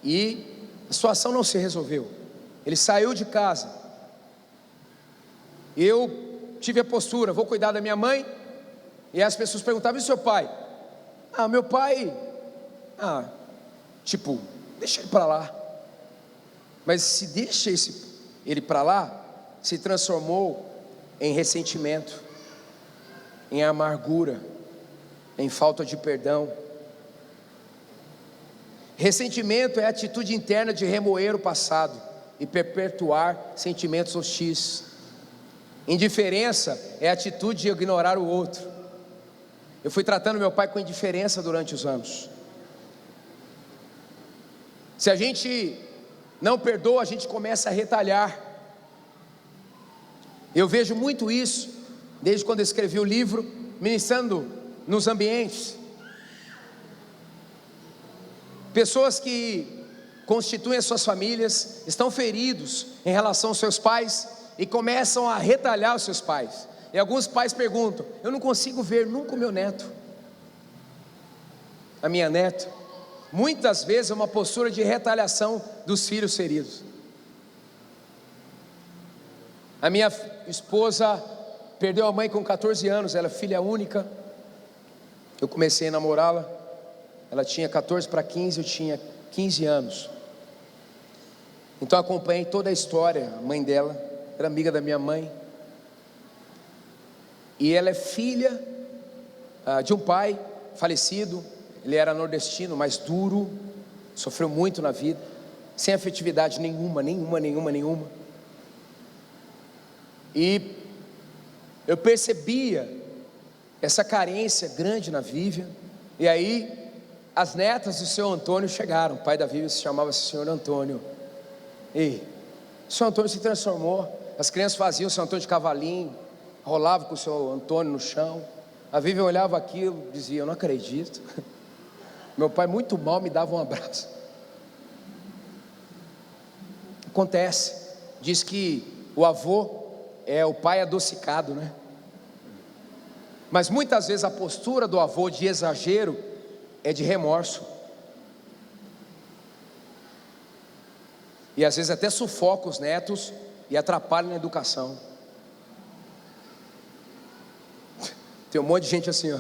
e a situação não se resolveu. Ele saiu de casa. Eu tive a postura: vou cuidar da minha mãe. E as pessoas perguntavam: e seu pai? Meu pai, deixa ele para lá. Mas se deixa ele para lá, se transformou em ressentimento, em amargura, em falta de perdão. Ressentimento é a atitude interna de remoer o passado e perpetuar sentimentos hostis. Indiferença é a atitude de ignorar o outro. Eu fui tratando meu pai com indiferença durante os anos. Se a gente não perdoa, a gente começa a retalhar. Eu vejo muito isso, desde quando eu escrevi o livro, ministrando nos ambientes. Pessoas que constituem as suas famílias, estão feridos em relação aos seus pais, e começam a retalhar os seus pais. E alguns pais perguntam: eu não consigo ver nunca o meu neto, a minha neta. Muitas vezes é uma postura de retaliação dos filhos feridos. A minha esposa perdeu a mãe com 14 anos, ela é filha única. Eu comecei a namorá-la, ela tinha 14 para 15, eu tinha 15 anos. Então acompanhei toda a história. A mãe dela era amiga da minha mãe, e ela é filha de um pai falecido. Ele era nordestino, mas duro, sofreu muito na vida, sem afetividade nenhuma. E eu percebia essa carência grande na Vivian. E aí as netas do seu Antônio chegaram. O pai da Vivian se chamava Senhor Antônio. E o Senhor Antônio se transformou. As crianças faziam o Senhor Antônio de cavalinho, rolava com o Senhor Antônio no chão. A Vivian olhava aquilo e dizia: eu não acredito. Meu pai muito mal me dava um abraço. Acontece. Diz que o avô é o pai adocicado, né? Mas muitas vezes a postura do avô de exagero é de remorso. E às vezes até sufoca os netos e atrapalha na educação. Tem um monte de gente assim, ó.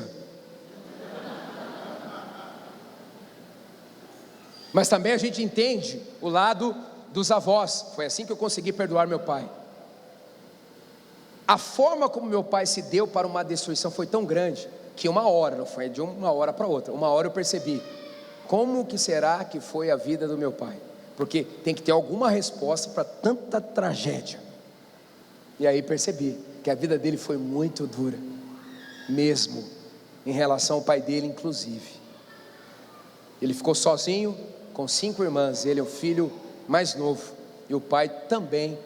Mas também a gente entende o lado dos avós. Foi assim que eu consegui perdoar meu pai. A forma como meu pai se deu para uma destruição foi tão grande, que uma hora, não foi de uma hora para outra, uma hora eu percebi: como que será que foi a vida do meu pai? Porque tem que ter alguma resposta para tanta tragédia. E aí percebi que a vida dele foi muito dura, mesmo, em relação ao pai dele inclusive. Ele ficou sozinho, com 5 irmãs, ele é o filho mais novo, e o pai também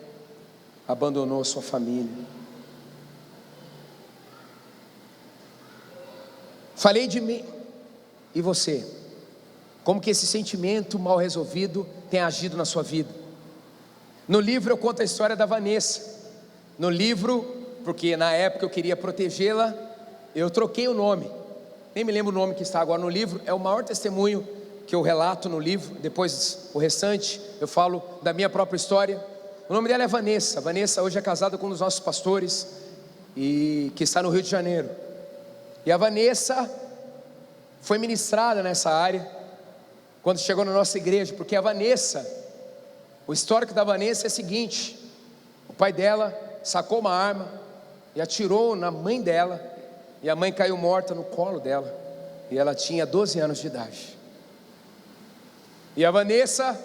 abandonou sua família. Falei de mim, e você? Como que esse sentimento mal resolvido tem agido na sua vida? No livro eu conto a história da Vanessa. No livro, porque na época eu queria protegê-la, eu troquei o nome, nem me lembro o nome que está agora no livro. É o maior testemunho que eu relato no livro. Depois o restante eu falo da minha própria história. O nome dela é Vanessa. Vanessa hoje é casada com um dos nossos pastores, e que está no Rio de Janeiro. E a Vanessa foi ministrada nessa área quando chegou na nossa igreja, porque a Vanessa, o histórico da Vanessa é o seguinte: o pai dela sacou uma arma e atirou na mãe dela, e a mãe caiu morta no colo dela, e ela tinha 12 anos de idade. E a Vanessa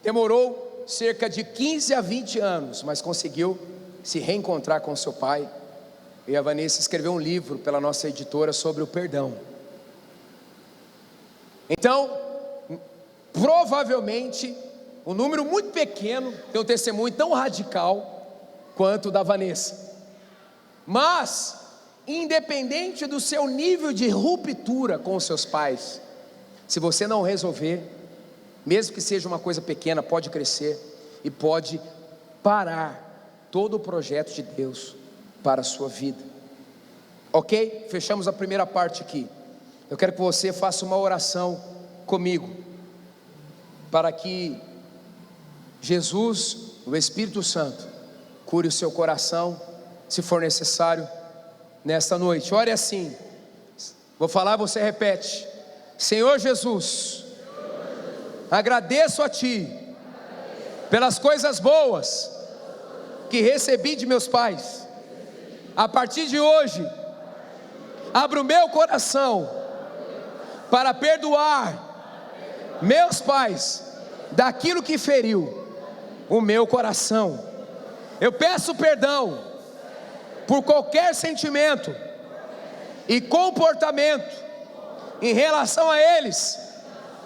demorou cerca de 15 a 20 anos, mas conseguiu se reencontrar com seu pai. E a Vanessa escreveu um livro pela nossa editora sobre o perdão. Então, provavelmente, um número muito pequeno tem um testemunho tão radical quanto o da Vanessa. Mas, independente do seu nível de ruptura com os seus pais, se você não resolver, mesmo que seja uma coisa pequena, pode crescer e pode parar todo o projeto de Deus para a sua vida. Ok? Fechamos a primeira parte aqui. Eu quero que você faça uma oração comigo, para que Jesus, o Espírito Santo, cure o seu coração, se for necessário, nesta noite. Ore assim, vou falar, você repete: Senhor Jesus, agradeço a Ti pelas coisas boas que recebi de meus pais. A partir de hoje, abro o meu coração para perdoar meus pais daquilo que feriu o meu coração. Eu peço perdão por qualquer sentimento e comportamento em relação a eles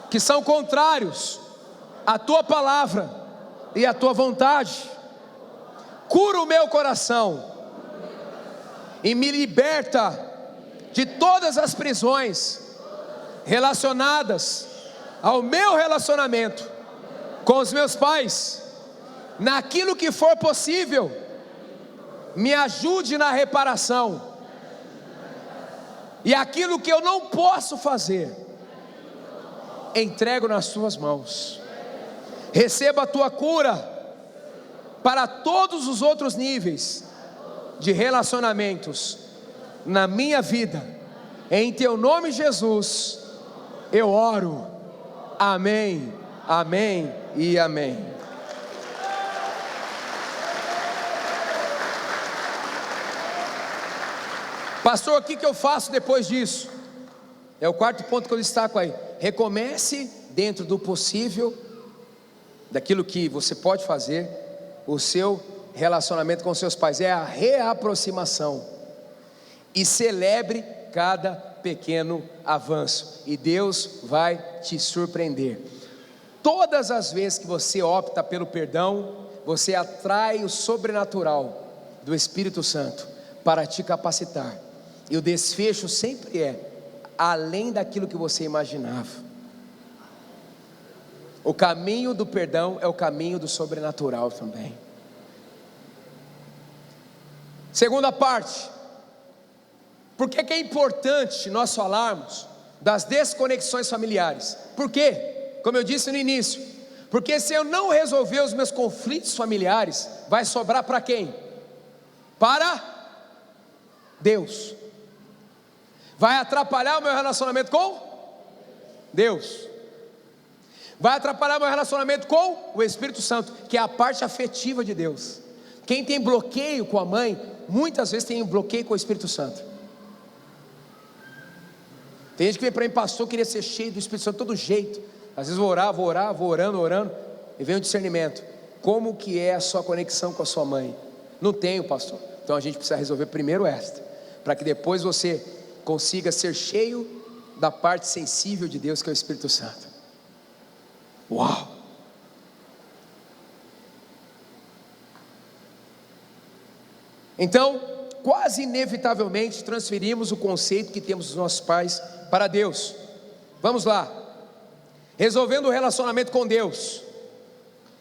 que são contrários à tua palavra e à tua vontade. Cura o meu coração e me liberta de todas as prisões relacionadas ao meu relacionamento com os meus pais. Naquilo que for possível, me ajude na reparação. E aquilo que eu não posso fazer, entrego nas tuas mãos. Receba a tua cura para todos os outros níveis de relacionamentos na minha vida. Em teu nome, Jesus, eu oro. Amém, amém e amém. Pastor, o que eu faço depois disso? É o quarto ponto que eu destaco aí. Recomece dentro do possível, daquilo que você pode fazer, o seu relacionamento com seus pais. É a reaproximação. E celebre cada pequeno avanço. E Deus vai te surpreender. Todas as vezes que você opta pelo perdão, você atrai o sobrenatural do Espírito Santo para te capacitar. E o desfecho sempre é além daquilo que você imaginava. O caminho do perdão é o caminho do sobrenatural também. Segunda parte. Por que é importante nós falarmos das desconexões familiares? Por quê? Como eu disse no início, porque se eu não resolver os meus conflitos familiares, vai sobrar para quem? Para Deus. Vai atrapalhar o meu relacionamento com Deus. Vai atrapalhar o meu relacionamento com o Espírito Santo, que é a parte afetiva de Deus. Quem tem bloqueio com a mãe, muitas vezes tem um bloqueio com o Espírito Santo. Tem gente que vem para mim, pastor, queria ser cheio do Espírito Santo de todo jeito. Às vezes vou orando, e vem um discernimento. Como que é a sua conexão com a sua mãe? Não tenho, pastor. Então a gente precisa resolver primeiro esta, para que depois você consiga ser cheio da parte sensível de Deus, que é o Espírito Santo. Uau! Então, quase inevitavelmente transferimos o conceito que temos dos nossos pais para Deus. Vamos lá. Resolvendo o relacionamento com Deus,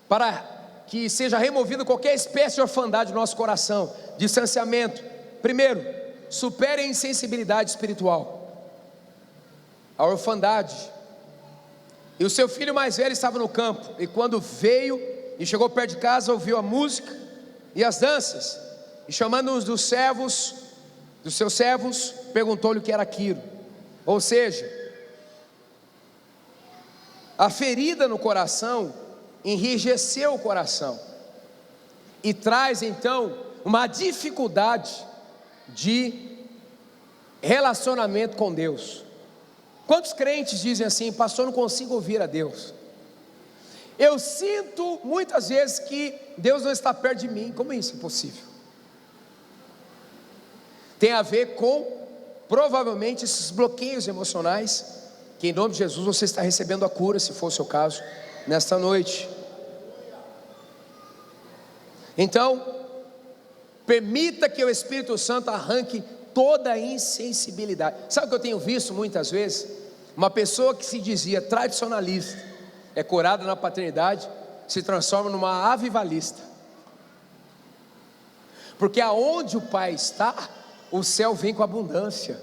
para que seja removido qualquer espécie de orfandade do nosso coração, distanciamento. Primeiro, supere a insensibilidade espiritual, a orfandade. E o seu filho mais velho estava no campo, e quando veio e chegou perto de casa, ouviu a música e as danças, e chamando um dos seus servos, perguntou-lhe o que era aquilo. Ou seja, a ferida no coração enrijeceu o coração e traz então uma dificuldade de relacionamento com Deus. Quantos crentes dizem assim, pastor, não consigo ouvir a Deus? Eu sinto muitas vezes que Deus não está perto de mim. Como é isso possível? Tem a ver com, provavelmente, esses bloqueios emocionais, que em nome de Jesus você está recebendo a cura, se for o seu caso, nesta noite. Então, permita que o Espírito Santo arranque toda a insensibilidade. Sabe o que eu tenho visto muitas vezes? Uma pessoa que se dizia tradicionalista, é curada na paternidade, se transforma numa avivalista. Porque aonde o pai está, o céu vem com abundância.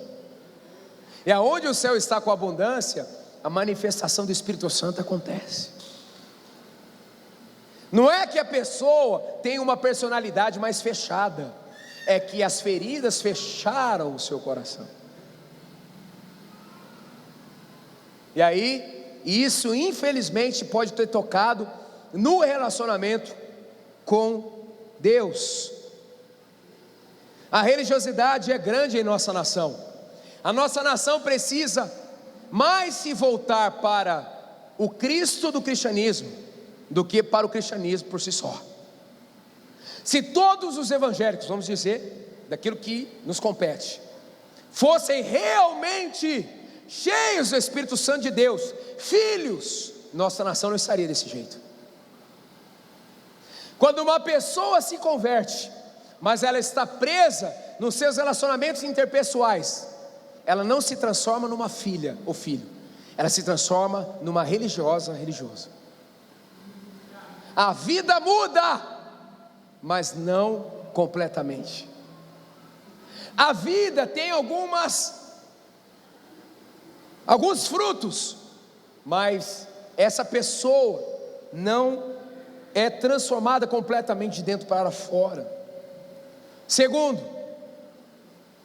E aonde o céu está com abundância, a manifestação do Espírito Santo acontece. Não é que a pessoa tem uma personalidade mais fechada, é que as feridas fecharam o seu coração. E aí, isso infelizmente pode ter tocado no relacionamento com Deus. A religiosidade é grande em nossa nação. A nossa nação precisa mais se voltar para o Cristo do cristianismo do que para o cristianismo por si só. Se todos os evangélicos, vamos dizer, daquilo que nos compete, fossem realmente cheios do Espírito Santo de Deus, filhos, nossa nação não estaria desse jeito. Quando uma pessoa se converte, mas ela está presa nos seus relacionamentos interpessoais, ela não se transforma numa filha ou filho, ela se transforma numa religioso. A vida muda, mas não completamente. A vida tem alguns frutos, mas essa pessoa não é transformada completamente de dentro para fora. Segundo,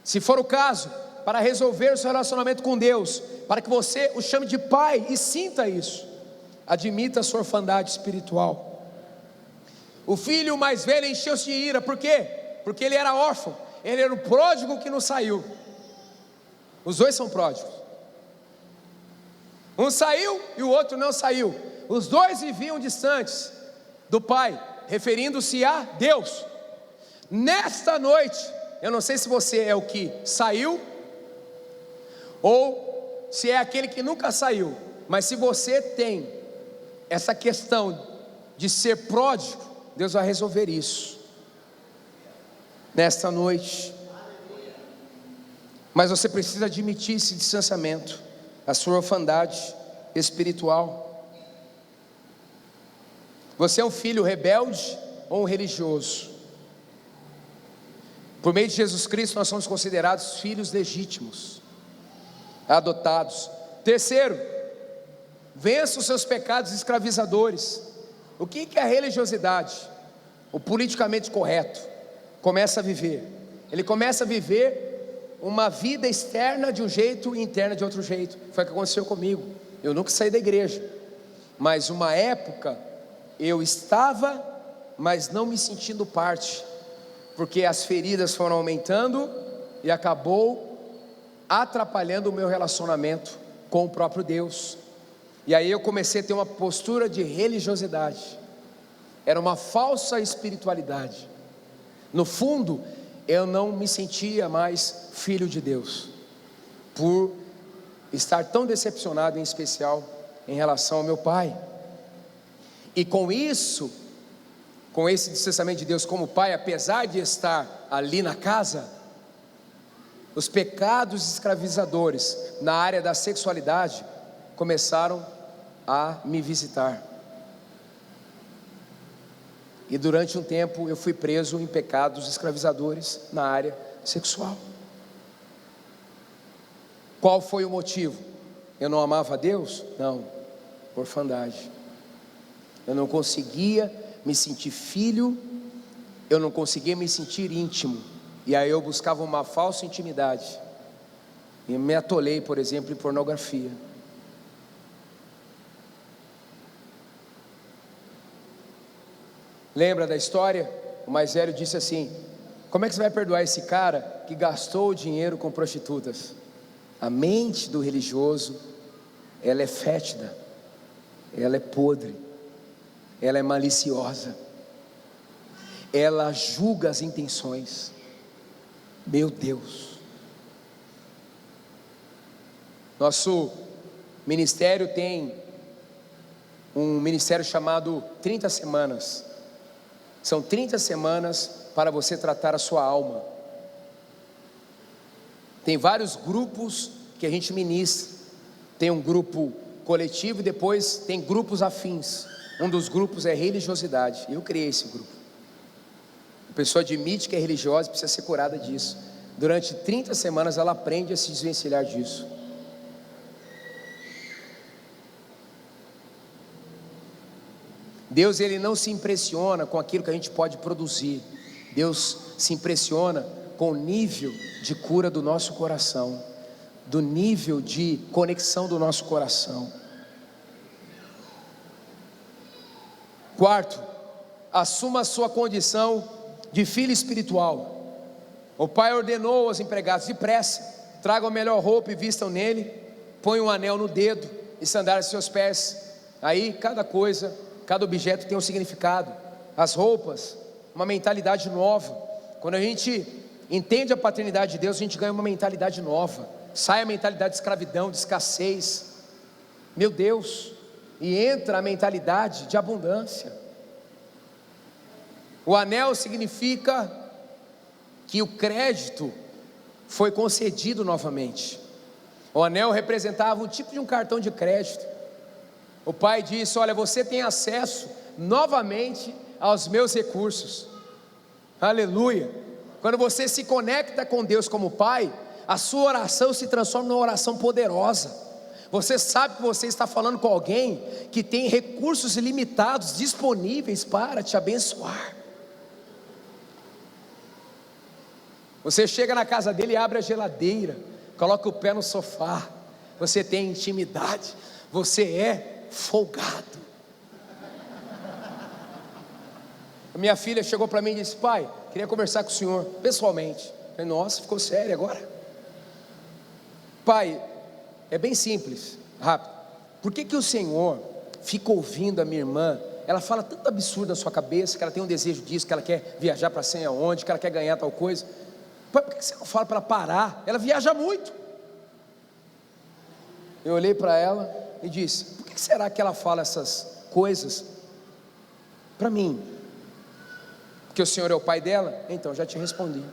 se for o caso, para resolver o seu relacionamento com Deus, para que você o chame de pai e sinta isso, admita a sua orfandade espiritual. O filho mais velho encheu-se de ira, por quê? Porque ele era órfão, ele era o pródigo que não saiu. Os dois são pródigos, um saiu e o outro não saiu. Os dois viviam distantes do pai, referindo-se a Deus. Nesta noite, eu não sei se você é o que saiu, ou se é aquele que nunca saiu, mas se você tem essa questão de ser pródigo, Deus vai resolver isso nesta noite. Mas você precisa admitir esse distanciamento, a sua orfandade espiritual. Você é um filho rebelde ou um religioso? Por meio de Jesus Cristo nós somos considerados filhos legítimos, adotados. Terceiro, vença os seus pecados escravizadores. O que é a religiosidade? O politicamente correto. Começa a viver. Ele começa a viver uma vida externa de um jeito e interna de outro jeito. Foi o que aconteceu comigo. Eu nunca saí da igreja, mas uma época eu estava, mas não me sentindo parte, porque as feridas foram aumentando e acabou atrapalhando o meu relacionamento com o próprio Deus. E aí eu comecei a ter uma postura de religiosidade. Era uma falsa espiritualidade. No fundo, eu não me sentia mais filho de Deus, por estar tão decepcionado, em especial em relação ao meu pai. E com isso, com esse distanciamento de Deus como pai, apesar de estar ali na casa, os pecados escravizadores na área da sexualidade começaram a me visitar. E durante um tempo eu fui preso em pecados escravizadores na área sexual. Qual foi o motivo? Eu não amava a Deus? Não, orfandade. Eu não conseguia me sentir filho, eu não conseguia me sentir íntimo, e aí eu buscava uma falsa intimidade, e me atolei, por exemplo, em pornografia. Lembra da história? O mais velho disse assim: como é que você vai perdoar esse cara que gastou o dinheiro com prostitutas? A mente do religioso, ela é fétida, ela é podre, ela é maliciosa, ela julga as intenções. Meu Deus. Nosso ministério tem um ministério chamado 30 semanas. São 30 semanas para você tratar a sua alma. Tem vários grupos que a gente ministra. Tem um grupo coletivo e depois tem grupos afins. Um dos grupos é religiosidade. Eu criei esse grupo. A pessoa admite que é religiosa e precisa ser curada disso. Durante 30 semanas ela aprende a se desvencilhar disso. Deus, ele não se impressiona com aquilo que a gente pode produzir. Deus se impressiona com o nível de cura do nosso coração, do nível de conexão do nosso coração. Quarto, assuma a sua condição de filho espiritual. O pai ordenou aos empregados: depressa, tragam a melhor roupa e vistam nele, põe um anel no dedo e sandálias em seus pés. Aí cada coisa, cada objeto tem um significado. As roupas, uma mentalidade nova. Quando a gente entende a paternidade de Deus, a gente ganha uma mentalidade nova, sai a mentalidade de escravidão, de escassez, meu Deus, e entra a mentalidade de abundância. O anel significa que o crédito foi concedido novamente. O anel representava um tipo de um cartão de crédito. O pai disse: olha, você tem acesso novamente aos meus recursos. Aleluia. Quando você se conecta com Deus como pai, a sua oração se transforma numa oração poderosa. Você sabe que você está falando com alguém que tem recursos ilimitados disponíveis para te abençoar. Você chega na casa dele e abre a geladeira, coloca o pé no sofá, você tem intimidade, você é folgado. A minha filha chegou para mim e disse: pai, queria conversar com o senhor pessoalmente. Eu falei: nossa, ficou sério agora? Pai, é bem simples, rápido. Por que o senhor fica ouvindo a minha irmã? Ela fala tanto absurdo na sua cabeça, que ela tem um desejo disso, que ela quer viajar para sei aonde, que ela quer ganhar tal coisa. Pai, por que você não fala para ela parar? Ela viaja muito. Eu olhei para ela e disse: por que será que ela fala essas coisas para mim? Porque o senhor é o pai dela? Então, já te respondi.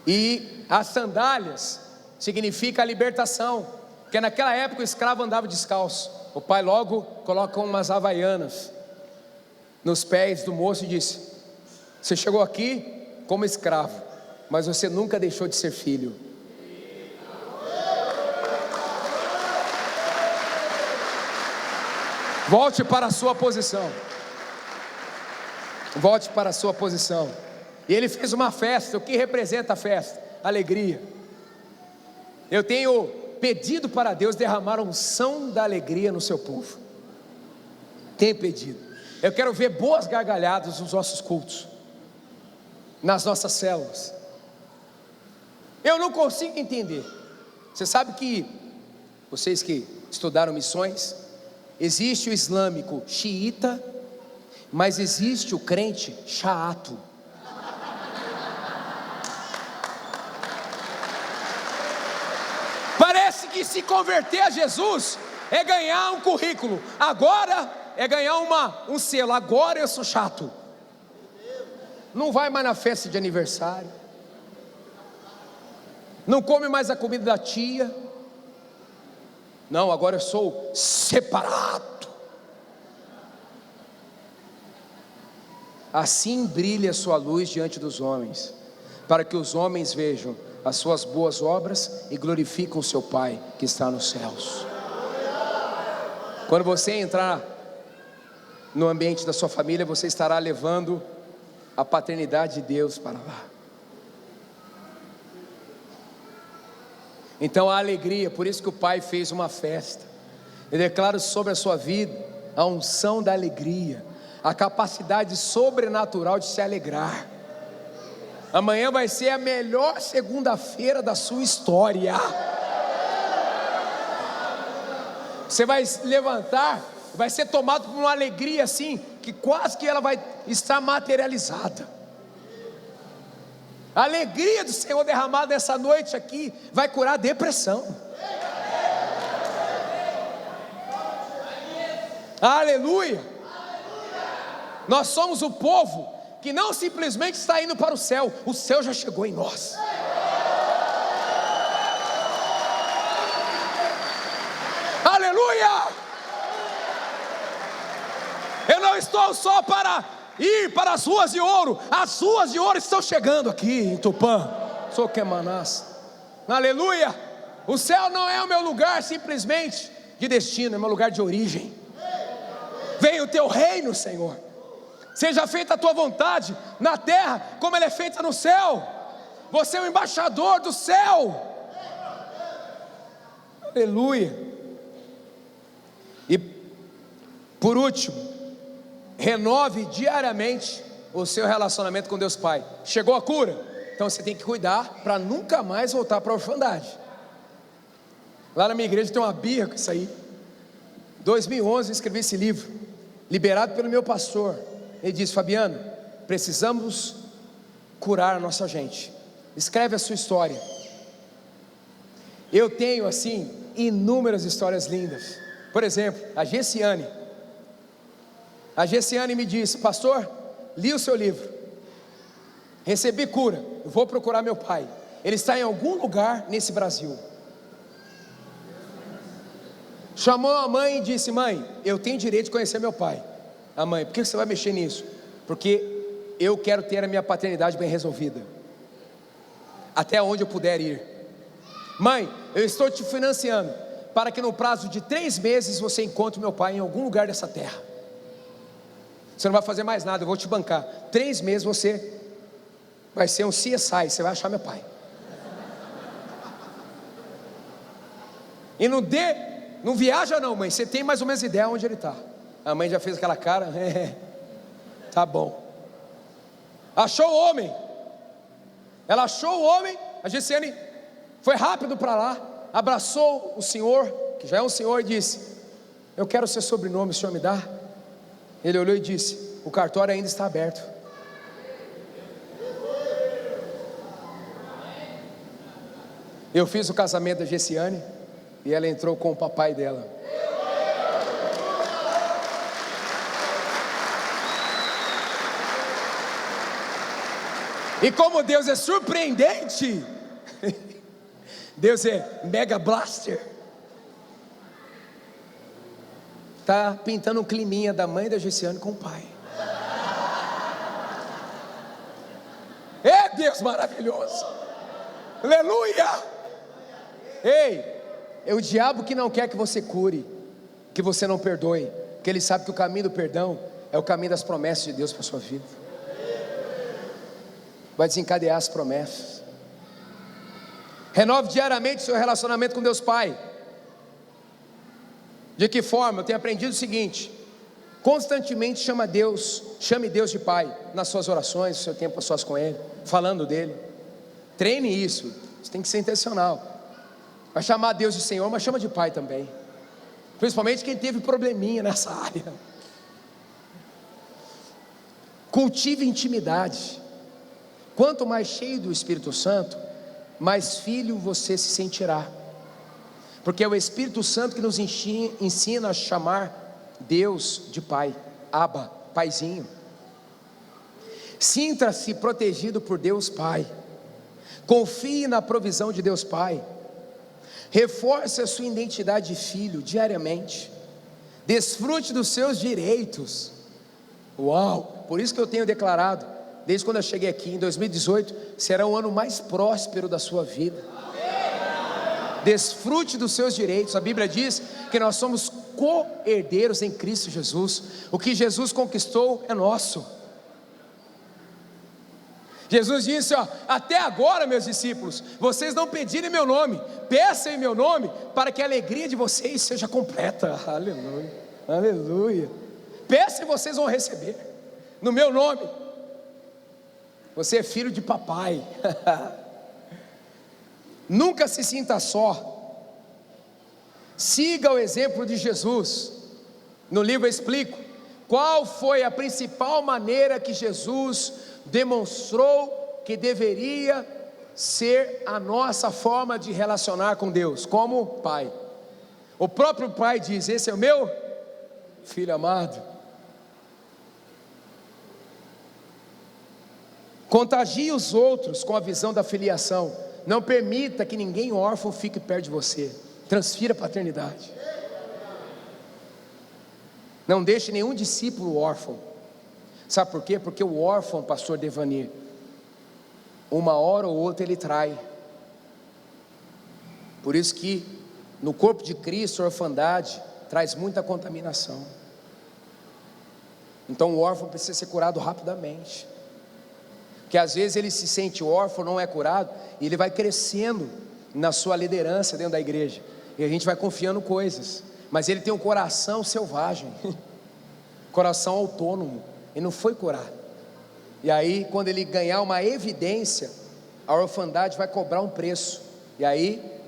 E as sandálias significa a libertação, porque naquela época o escravo andava descalço. O pai logo coloca umas havaianas nos pés do moço e disse: você chegou aqui como escravo, mas você nunca deixou de ser filho. Volte para a sua posição. Volte para a sua posição. E ele fez uma festa. O que representa a festa? Alegria. Eu tenho pedido para Deus derramar a unção da alegria no seu povo. Tenho pedido. Eu quero ver boas gargalhadas nos nossos cultos, nas nossas células. Eu não consigo entender. Você sabe que, vocês que estudaram missões, existe o islâmico xiita, mas existe o crente chato. Parece que se converter a Jesus é ganhar um currículo. Agora é ganhar um selo. Agora eu sou chato. Não vai mais na festa de aniversário. Não come mais a comida da tia. Não, agora eu sou separado. Assim brilhe a sua luz diante dos homens, para que os homens vejam as suas boas obras e glorificam o seu Pai que está nos céus. Quando você entrar no ambiente da sua família, você estará levando a paternidade de Deus para lá. Então a alegria, por isso que o Pai fez uma festa. Eu declaro sobre a sua vida a unção da alegria, a capacidade sobrenatural de se alegrar. Amanhã vai ser a melhor segunda-feira da sua história. Você vai levantar, vai ser tomado por uma alegria assim, que quase que ela vai estar materializada. A alegria do Senhor derramada essa noite aqui vai curar a depressão. Aleluia! Nós somos o povo que não simplesmente está indo para o céu já chegou em nós. Aleluia! Eu não estou só para ir para as ruas de ouro estão chegando aqui em Tupã. Sou Quemanás. Aleluia! O céu não é o meu lugar simplesmente de destino, é meu lugar de origem. Venha o teu reino, Senhor. Seja feita a tua vontade na terra como ela é feita no céu. Você é o embaixador do céu. Aleluia. E por último, renove diariamente o seu relacionamento com Deus Pai. Chegou a cura? Então você tem que cuidar para nunca mais voltar para a orfandade. Lá na minha igreja tem uma birra com isso aí. 2011 eu escrevi esse livro, liberado pelo meu pastor. Ele disse: Fabiano, precisamos curar a nossa gente, escreve a sua história. Eu tenho assim inúmeras histórias lindas. Por exemplo, a Gessiane me disse: pastor, li o seu livro, recebi cura, eu vou procurar meu pai, ele está em algum lugar nesse Brasil. Chamou a mãe e disse: mãe, eu tenho direito de conhecer meu pai. A mãe: por que você vai mexer nisso? Porque eu quero ter a minha paternidade bem resolvida, até onde eu puder ir. Mãe, eu estou te financiando para que no prazo de 3 meses você encontre meu pai em algum lugar dessa terra. Você não vai fazer mais nada, eu vou te bancar. 3 meses você vai ser um CSI, você vai achar meu pai. E não viaja não, mãe, você tem mais ou menos ideia onde ele está. A mãe já fez aquela cara, tá bom. Achou o homem. Ela achou o homem. A Gessiane foi rápido para lá, abraçou o senhor, que já é um senhor, e disse: eu quero o seu sobrenome, o senhor me dá? Ele olhou e disse: o cartório ainda está aberto. Eu fiz o casamento da Gessiane e ela entrou com o papai dela. E como Deus é surpreendente, Deus é mega blaster, está pintando um climinha da mãe da Gessiane com o pai. É Deus maravilhoso, aleluia. Ei, é o diabo que não quer que você cure, que você não perdoe, porque ele sabe que o caminho do perdão é o caminho das promessas de Deus para a sua vida. Vai desencadear as promessas. Renove diariamente seu relacionamento com Deus Pai. De que forma? Eu tenho aprendido o seguinte: constantemente chame Deus de Pai nas suas orações, no seu tempo a sós com Ele, falando dele. Treine isso, você tem que ser intencional. Vai chamar Deus de Senhor, mas chama de Pai também, principalmente quem teve probleminha nessa área. Cultive intimidade. Quanto mais cheio do Espírito Santo, mais filho você se sentirá, porque é o Espírito Santo que nos ensina a chamar Deus de Pai. Abba, Paizinho. Sinta-se protegido por Deus Pai. Confie na provisão de Deus Pai. Reforce a sua identidade de filho diariamente. Desfrute dos seus direitos. Uau! Por isso que eu tenho declarado, desde quando eu cheguei aqui em 2018, será o ano mais próspero da sua vida. Desfrute dos seus direitos. A Bíblia diz que nós somos co-herdeiros em Cristo Jesus. O que Jesus conquistou é nosso. Jesus disse: até agora, meus discípulos, vocês não pediram em meu nome, peçam em meu nome, para que a alegria de vocês seja completa. Aleluia, aleluia. Peçam e vocês vão receber, no meu nome. Você é filho de papai. Nunca se sinta só. Siga o exemplo de Jesus. No livro eu explico qual foi a principal maneira que Jesus demonstrou que deveria ser a nossa forma de relacionar com Deus, como pai. O próprio pai diz: esse é o meu filho amado. Contagie os outros com a visão da filiação. Não permita que ninguém órfão fique perto de você. Transfira a paternidade. Não deixe nenhum discípulo órfão. Sabe por quê? Porque o órfão, pastor Devanir, uma hora ou outra ele trai. Por isso que no corpo de Cristo a orfandade traz muita contaminação. Então o órfão precisa ser curado rapidamente. Porque às vezes ele se sente órfão, não é curado, e ele vai crescendo na sua liderança dentro da igreja, e a gente vai confiando coisas, mas ele tem um coração selvagem, coração autônomo, ele não foi curado. E aí quando ele ganhar uma evidência, a orfandade vai cobrar um preço. E aí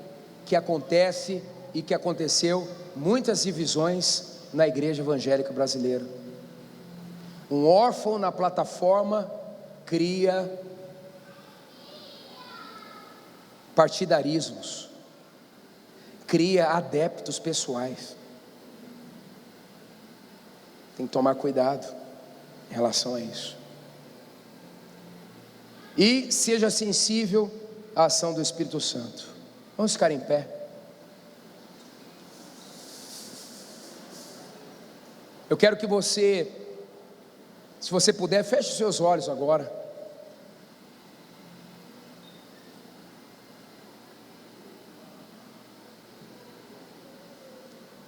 que acontece e que aconteceu muitas divisões na igreja evangélica brasileira. Um órfão na plataforma cria partidarismos, cria adeptos pessoais. Tem que tomar cuidado em relação a isso. E seja sensível à ação do Espírito Santo. Vamos ficar em pé. Eu quero que você, se você puder, feche os seus olhos agora.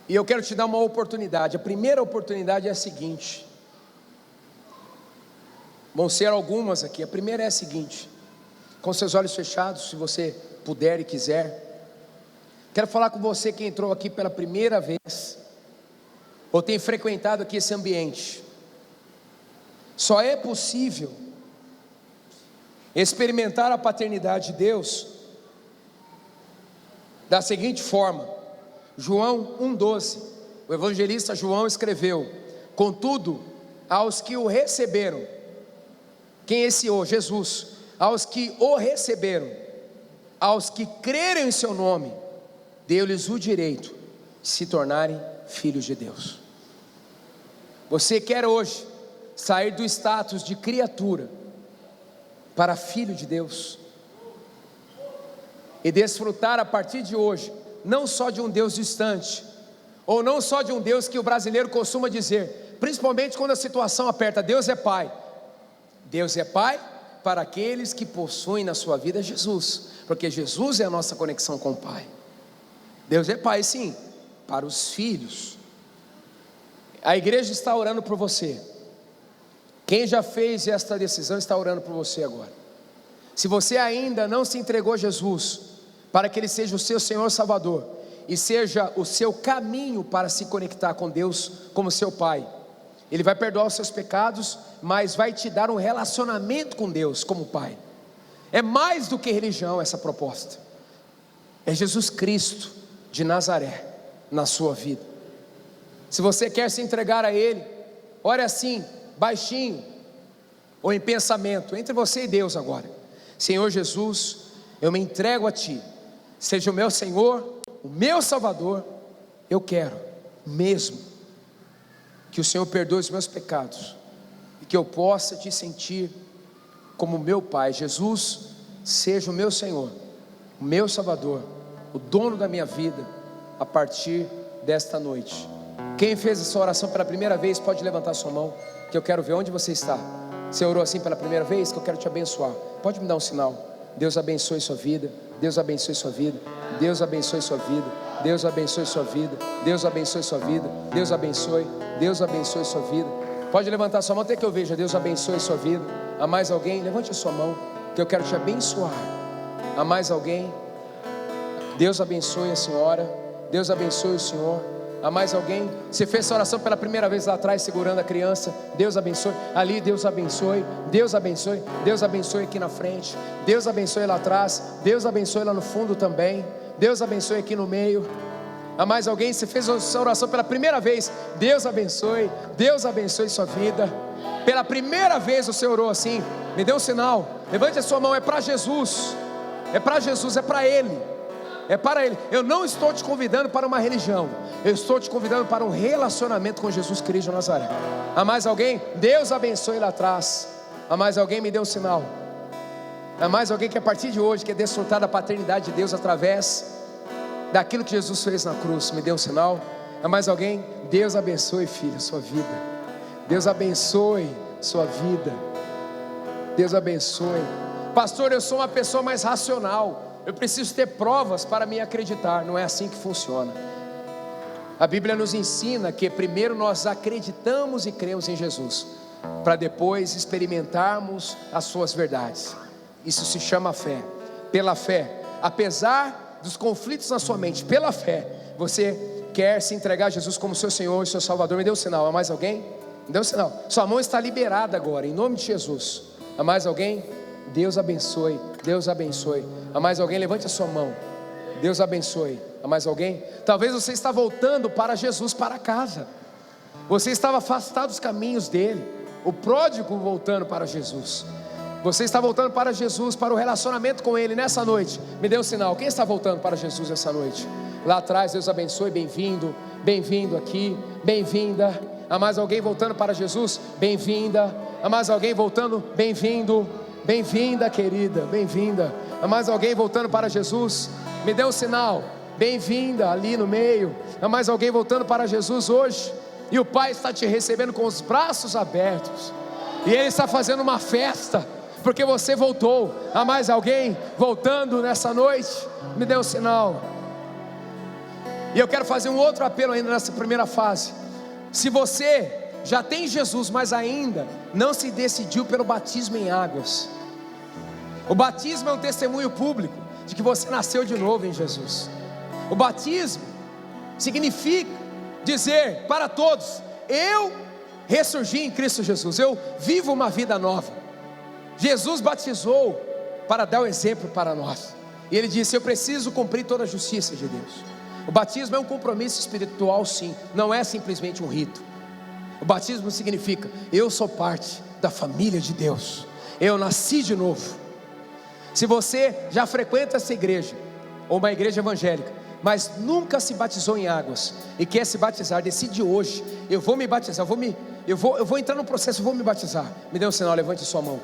E eu quero te dar uma oportunidade. A primeira oportunidade é a seguinte. Vão ser algumas aqui. A primeira é a seguinte: com seus olhos fechados, se você puder e quiser, quero falar com você que entrou aqui pela primeira vez, ou tem frequentado aqui esse ambiente. Só é possível experimentar a paternidade de Deus da seguinte forma. João 1,12, o evangelista João escreveu: contudo, aos que o receberam, quem é esse o? Jesus. Aos que o receberam, aos que creram em seu nome, deu-lhes o direito de se tornarem filhos de Deus. Você quer hoje sair do status de criatura para filho de Deus e desfrutar a partir de hoje, não só de um Deus distante, ou não só de um Deus que o brasileiro costuma dizer, principalmente quando a situação aperta: Deus é Pai. Deus é Pai para aqueles que possuem na sua vida Jesus, porque Jesus é a nossa conexão com o Pai. Deus é Pai, sim, para os filhos. A igreja está orando por você. Quem já fez esta decisão está orando por você agora. Se você ainda não se entregou a Jesus, para que Ele seja o seu Senhor Salvador, e seja o seu caminho para se conectar com Deus como seu Pai, Ele vai perdoar os seus pecados, mas vai te dar um relacionamento com Deus como Pai. É mais do que religião essa proposta. É Jesus Cristo de Nazaré na sua vida. Se você quer se entregar a Ele, ore assim, baixinho, ou em pensamento, entre você e Deus agora: Senhor Jesus, eu me entrego a Ti, seja o meu Senhor, o meu Salvador. Eu quero mesmo que o Senhor perdoe os meus pecados, e que eu possa Te sentir como meu Pai. Jesus, seja o meu Senhor, o meu Salvador, o dono da minha vida, a partir desta noite. Quem fez essa oração pela primeira vez, pode levantar sua mão, que eu quero ver onde você está. Você orou assim pela primeira vez? Que eu quero te abençoar. Pode me dar um sinal. Deus abençoe sua vida. Deus abençoe sua vida. Deus abençoe sua vida. Deus abençoe sua vida. Deus abençoe sua vida. Deus abençoe. Deus abençoe sua vida. Pode levantar sua mão até que eu veja. Deus abençoe sua vida. Há mais alguém? Levante a sua mão, que eu quero te abençoar. Há mais alguém? Deus abençoe a senhora. Deus abençoe o senhor. Há mais alguém? Você fez essa oração pela primeira vez lá atrás, segurando a criança. Deus abençoe. Ali, Deus abençoe. Deus abençoe. Deus abençoe aqui na frente. Deus abençoe lá atrás. Deus abençoe lá no fundo também. Deus abençoe aqui no meio. Há mais alguém? Você fez essa oração pela primeira vez. Deus abençoe. Deus abençoe sua vida. Pela primeira vez você orou assim. Me dê um sinal. Levante a sua mão. É para Jesus. É para Jesus. É para Ele. É para Ele. Eu não estou te convidando para uma religião. Eu estou te convidando para um relacionamento com Jesus Cristo de Nazaré. Há mais alguém? Deus abençoe lá atrás. Há mais alguém? Me dê um sinal. Há mais alguém que a partir de hoje quer desfrutar da paternidade de Deus através daquilo que Jesus fez na cruz? Me dê um sinal. Há mais alguém? Deus abençoe, filho, sua vida. Deus abençoe sua vida. Deus abençoe. Pastor, eu sou uma pessoa mais racional. Eu preciso ter provas para me acreditar. Não é assim que funciona. A Bíblia nos ensina que primeiro nós acreditamos e cremos em Jesus, para depois experimentarmos as suas verdades. Isso se chama fé. Pela fé, apesar dos conflitos na sua mente, pela fé, você quer se entregar a Jesus como seu Senhor e seu Salvador. Me dê um sinal. Há mais alguém? Me dê um sinal. Sua mão está liberada agora, em nome de Jesus. Há mais alguém? Deus abençoe. Deus abençoe. Há mais alguém? Levante a sua mão. Deus abençoe. Há mais alguém? Talvez você está voltando para Jesus, para casa. Você estava afastado dos caminhos dele. O pródigo voltando para Jesus. Você está voltando para Jesus, para o relacionamento com ele nessa noite. Me dê um sinal. Quem está voltando para Jesus essa noite? Lá atrás, Deus abençoe. Bem-vindo, bem-vindo aqui, bem-vinda. Há mais alguém voltando para Jesus? Bem-vinda. Há mais alguém voltando? Bem-vindo, bem-vinda, querida, bem-vinda. Há mais alguém voltando para Jesus? Me dê um sinal. Bem-vinda ali no meio. Há mais alguém voltando para Jesus hoje? E o Pai está te recebendo com os braços abertos. E Ele está fazendo uma festa, porque você voltou. Há mais alguém voltando nessa noite? Me dê um sinal. E eu quero fazer um outro apelo ainda nessa primeira fase. Se você já tem Jesus, mas ainda não se decidiu pelo batismo em águas. O batismo é um testemunho público de que você nasceu de novo em Jesus. O batismo significa dizer para todos: eu ressurgi em Cristo Jesus, eu vivo uma vida nova. Jesus batizou para dar o exemplo para nós. E Ele disse: eu preciso cumprir toda a justiça de Deus. O batismo é um compromisso espiritual, sim, não é simplesmente um rito. O batismo significa: eu sou parte da família de Deus, eu nasci de novo. Se você já frequenta essa igreja, ou uma igreja evangélica, mas nunca se batizou em águas, e quer se batizar, decide hoje: eu vou me batizar, eu vou entrar no processo, eu vou me batizar. Me dê um sinal, levante sua mão.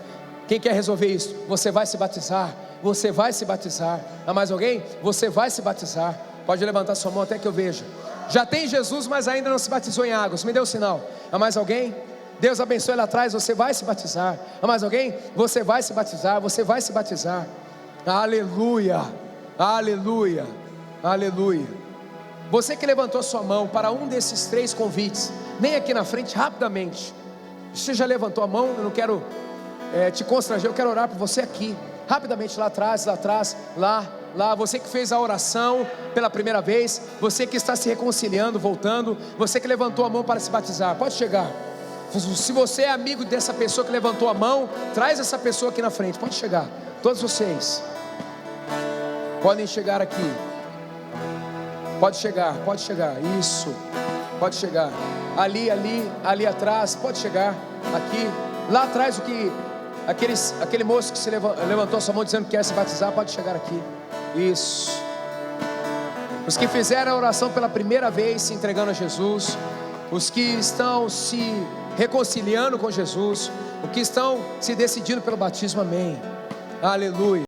Quem quer resolver isso? Você vai se batizar, você vai se batizar. Há mais alguém? Você vai se batizar. Pode levantar sua mão até que eu veja. Já tem Jesus, mas ainda não se batizou em águas. Me dê um sinal. Há mais alguém? Deus abençoe lá atrás. Você vai se batizar. Há mais alguém? Você vai se batizar. Você vai se batizar. Aleluia, aleluia, aleluia. Você que levantou sua mão para um desses 3 convites, vem aqui na frente rapidamente. Você já levantou a mão? Eu não quero te constranger, eu quero orar por você aqui, rapidamente, lá atrás, lá, você que fez a oração pela primeira vez, você que está se reconciliando, voltando, você que levantou a mão para se batizar, pode chegar. Se você é amigo dessa pessoa que levantou a mão, traz essa pessoa aqui na frente, pode chegar. Todos vocês podem chegar aqui. Pode chegar, isso, pode chegar. Ali atrás, pode chegar. Aqui, lá atrás, aquele moço que se levantou sua mão dizendo que quer se batizar, pode chegar aqui. Isso. Os que fizeram a oração pela primeira vez, se entregando a Jesus, os que estão se reconciliando com Jesus, os que estão se decidindo pelo batismo, amém, aleluia.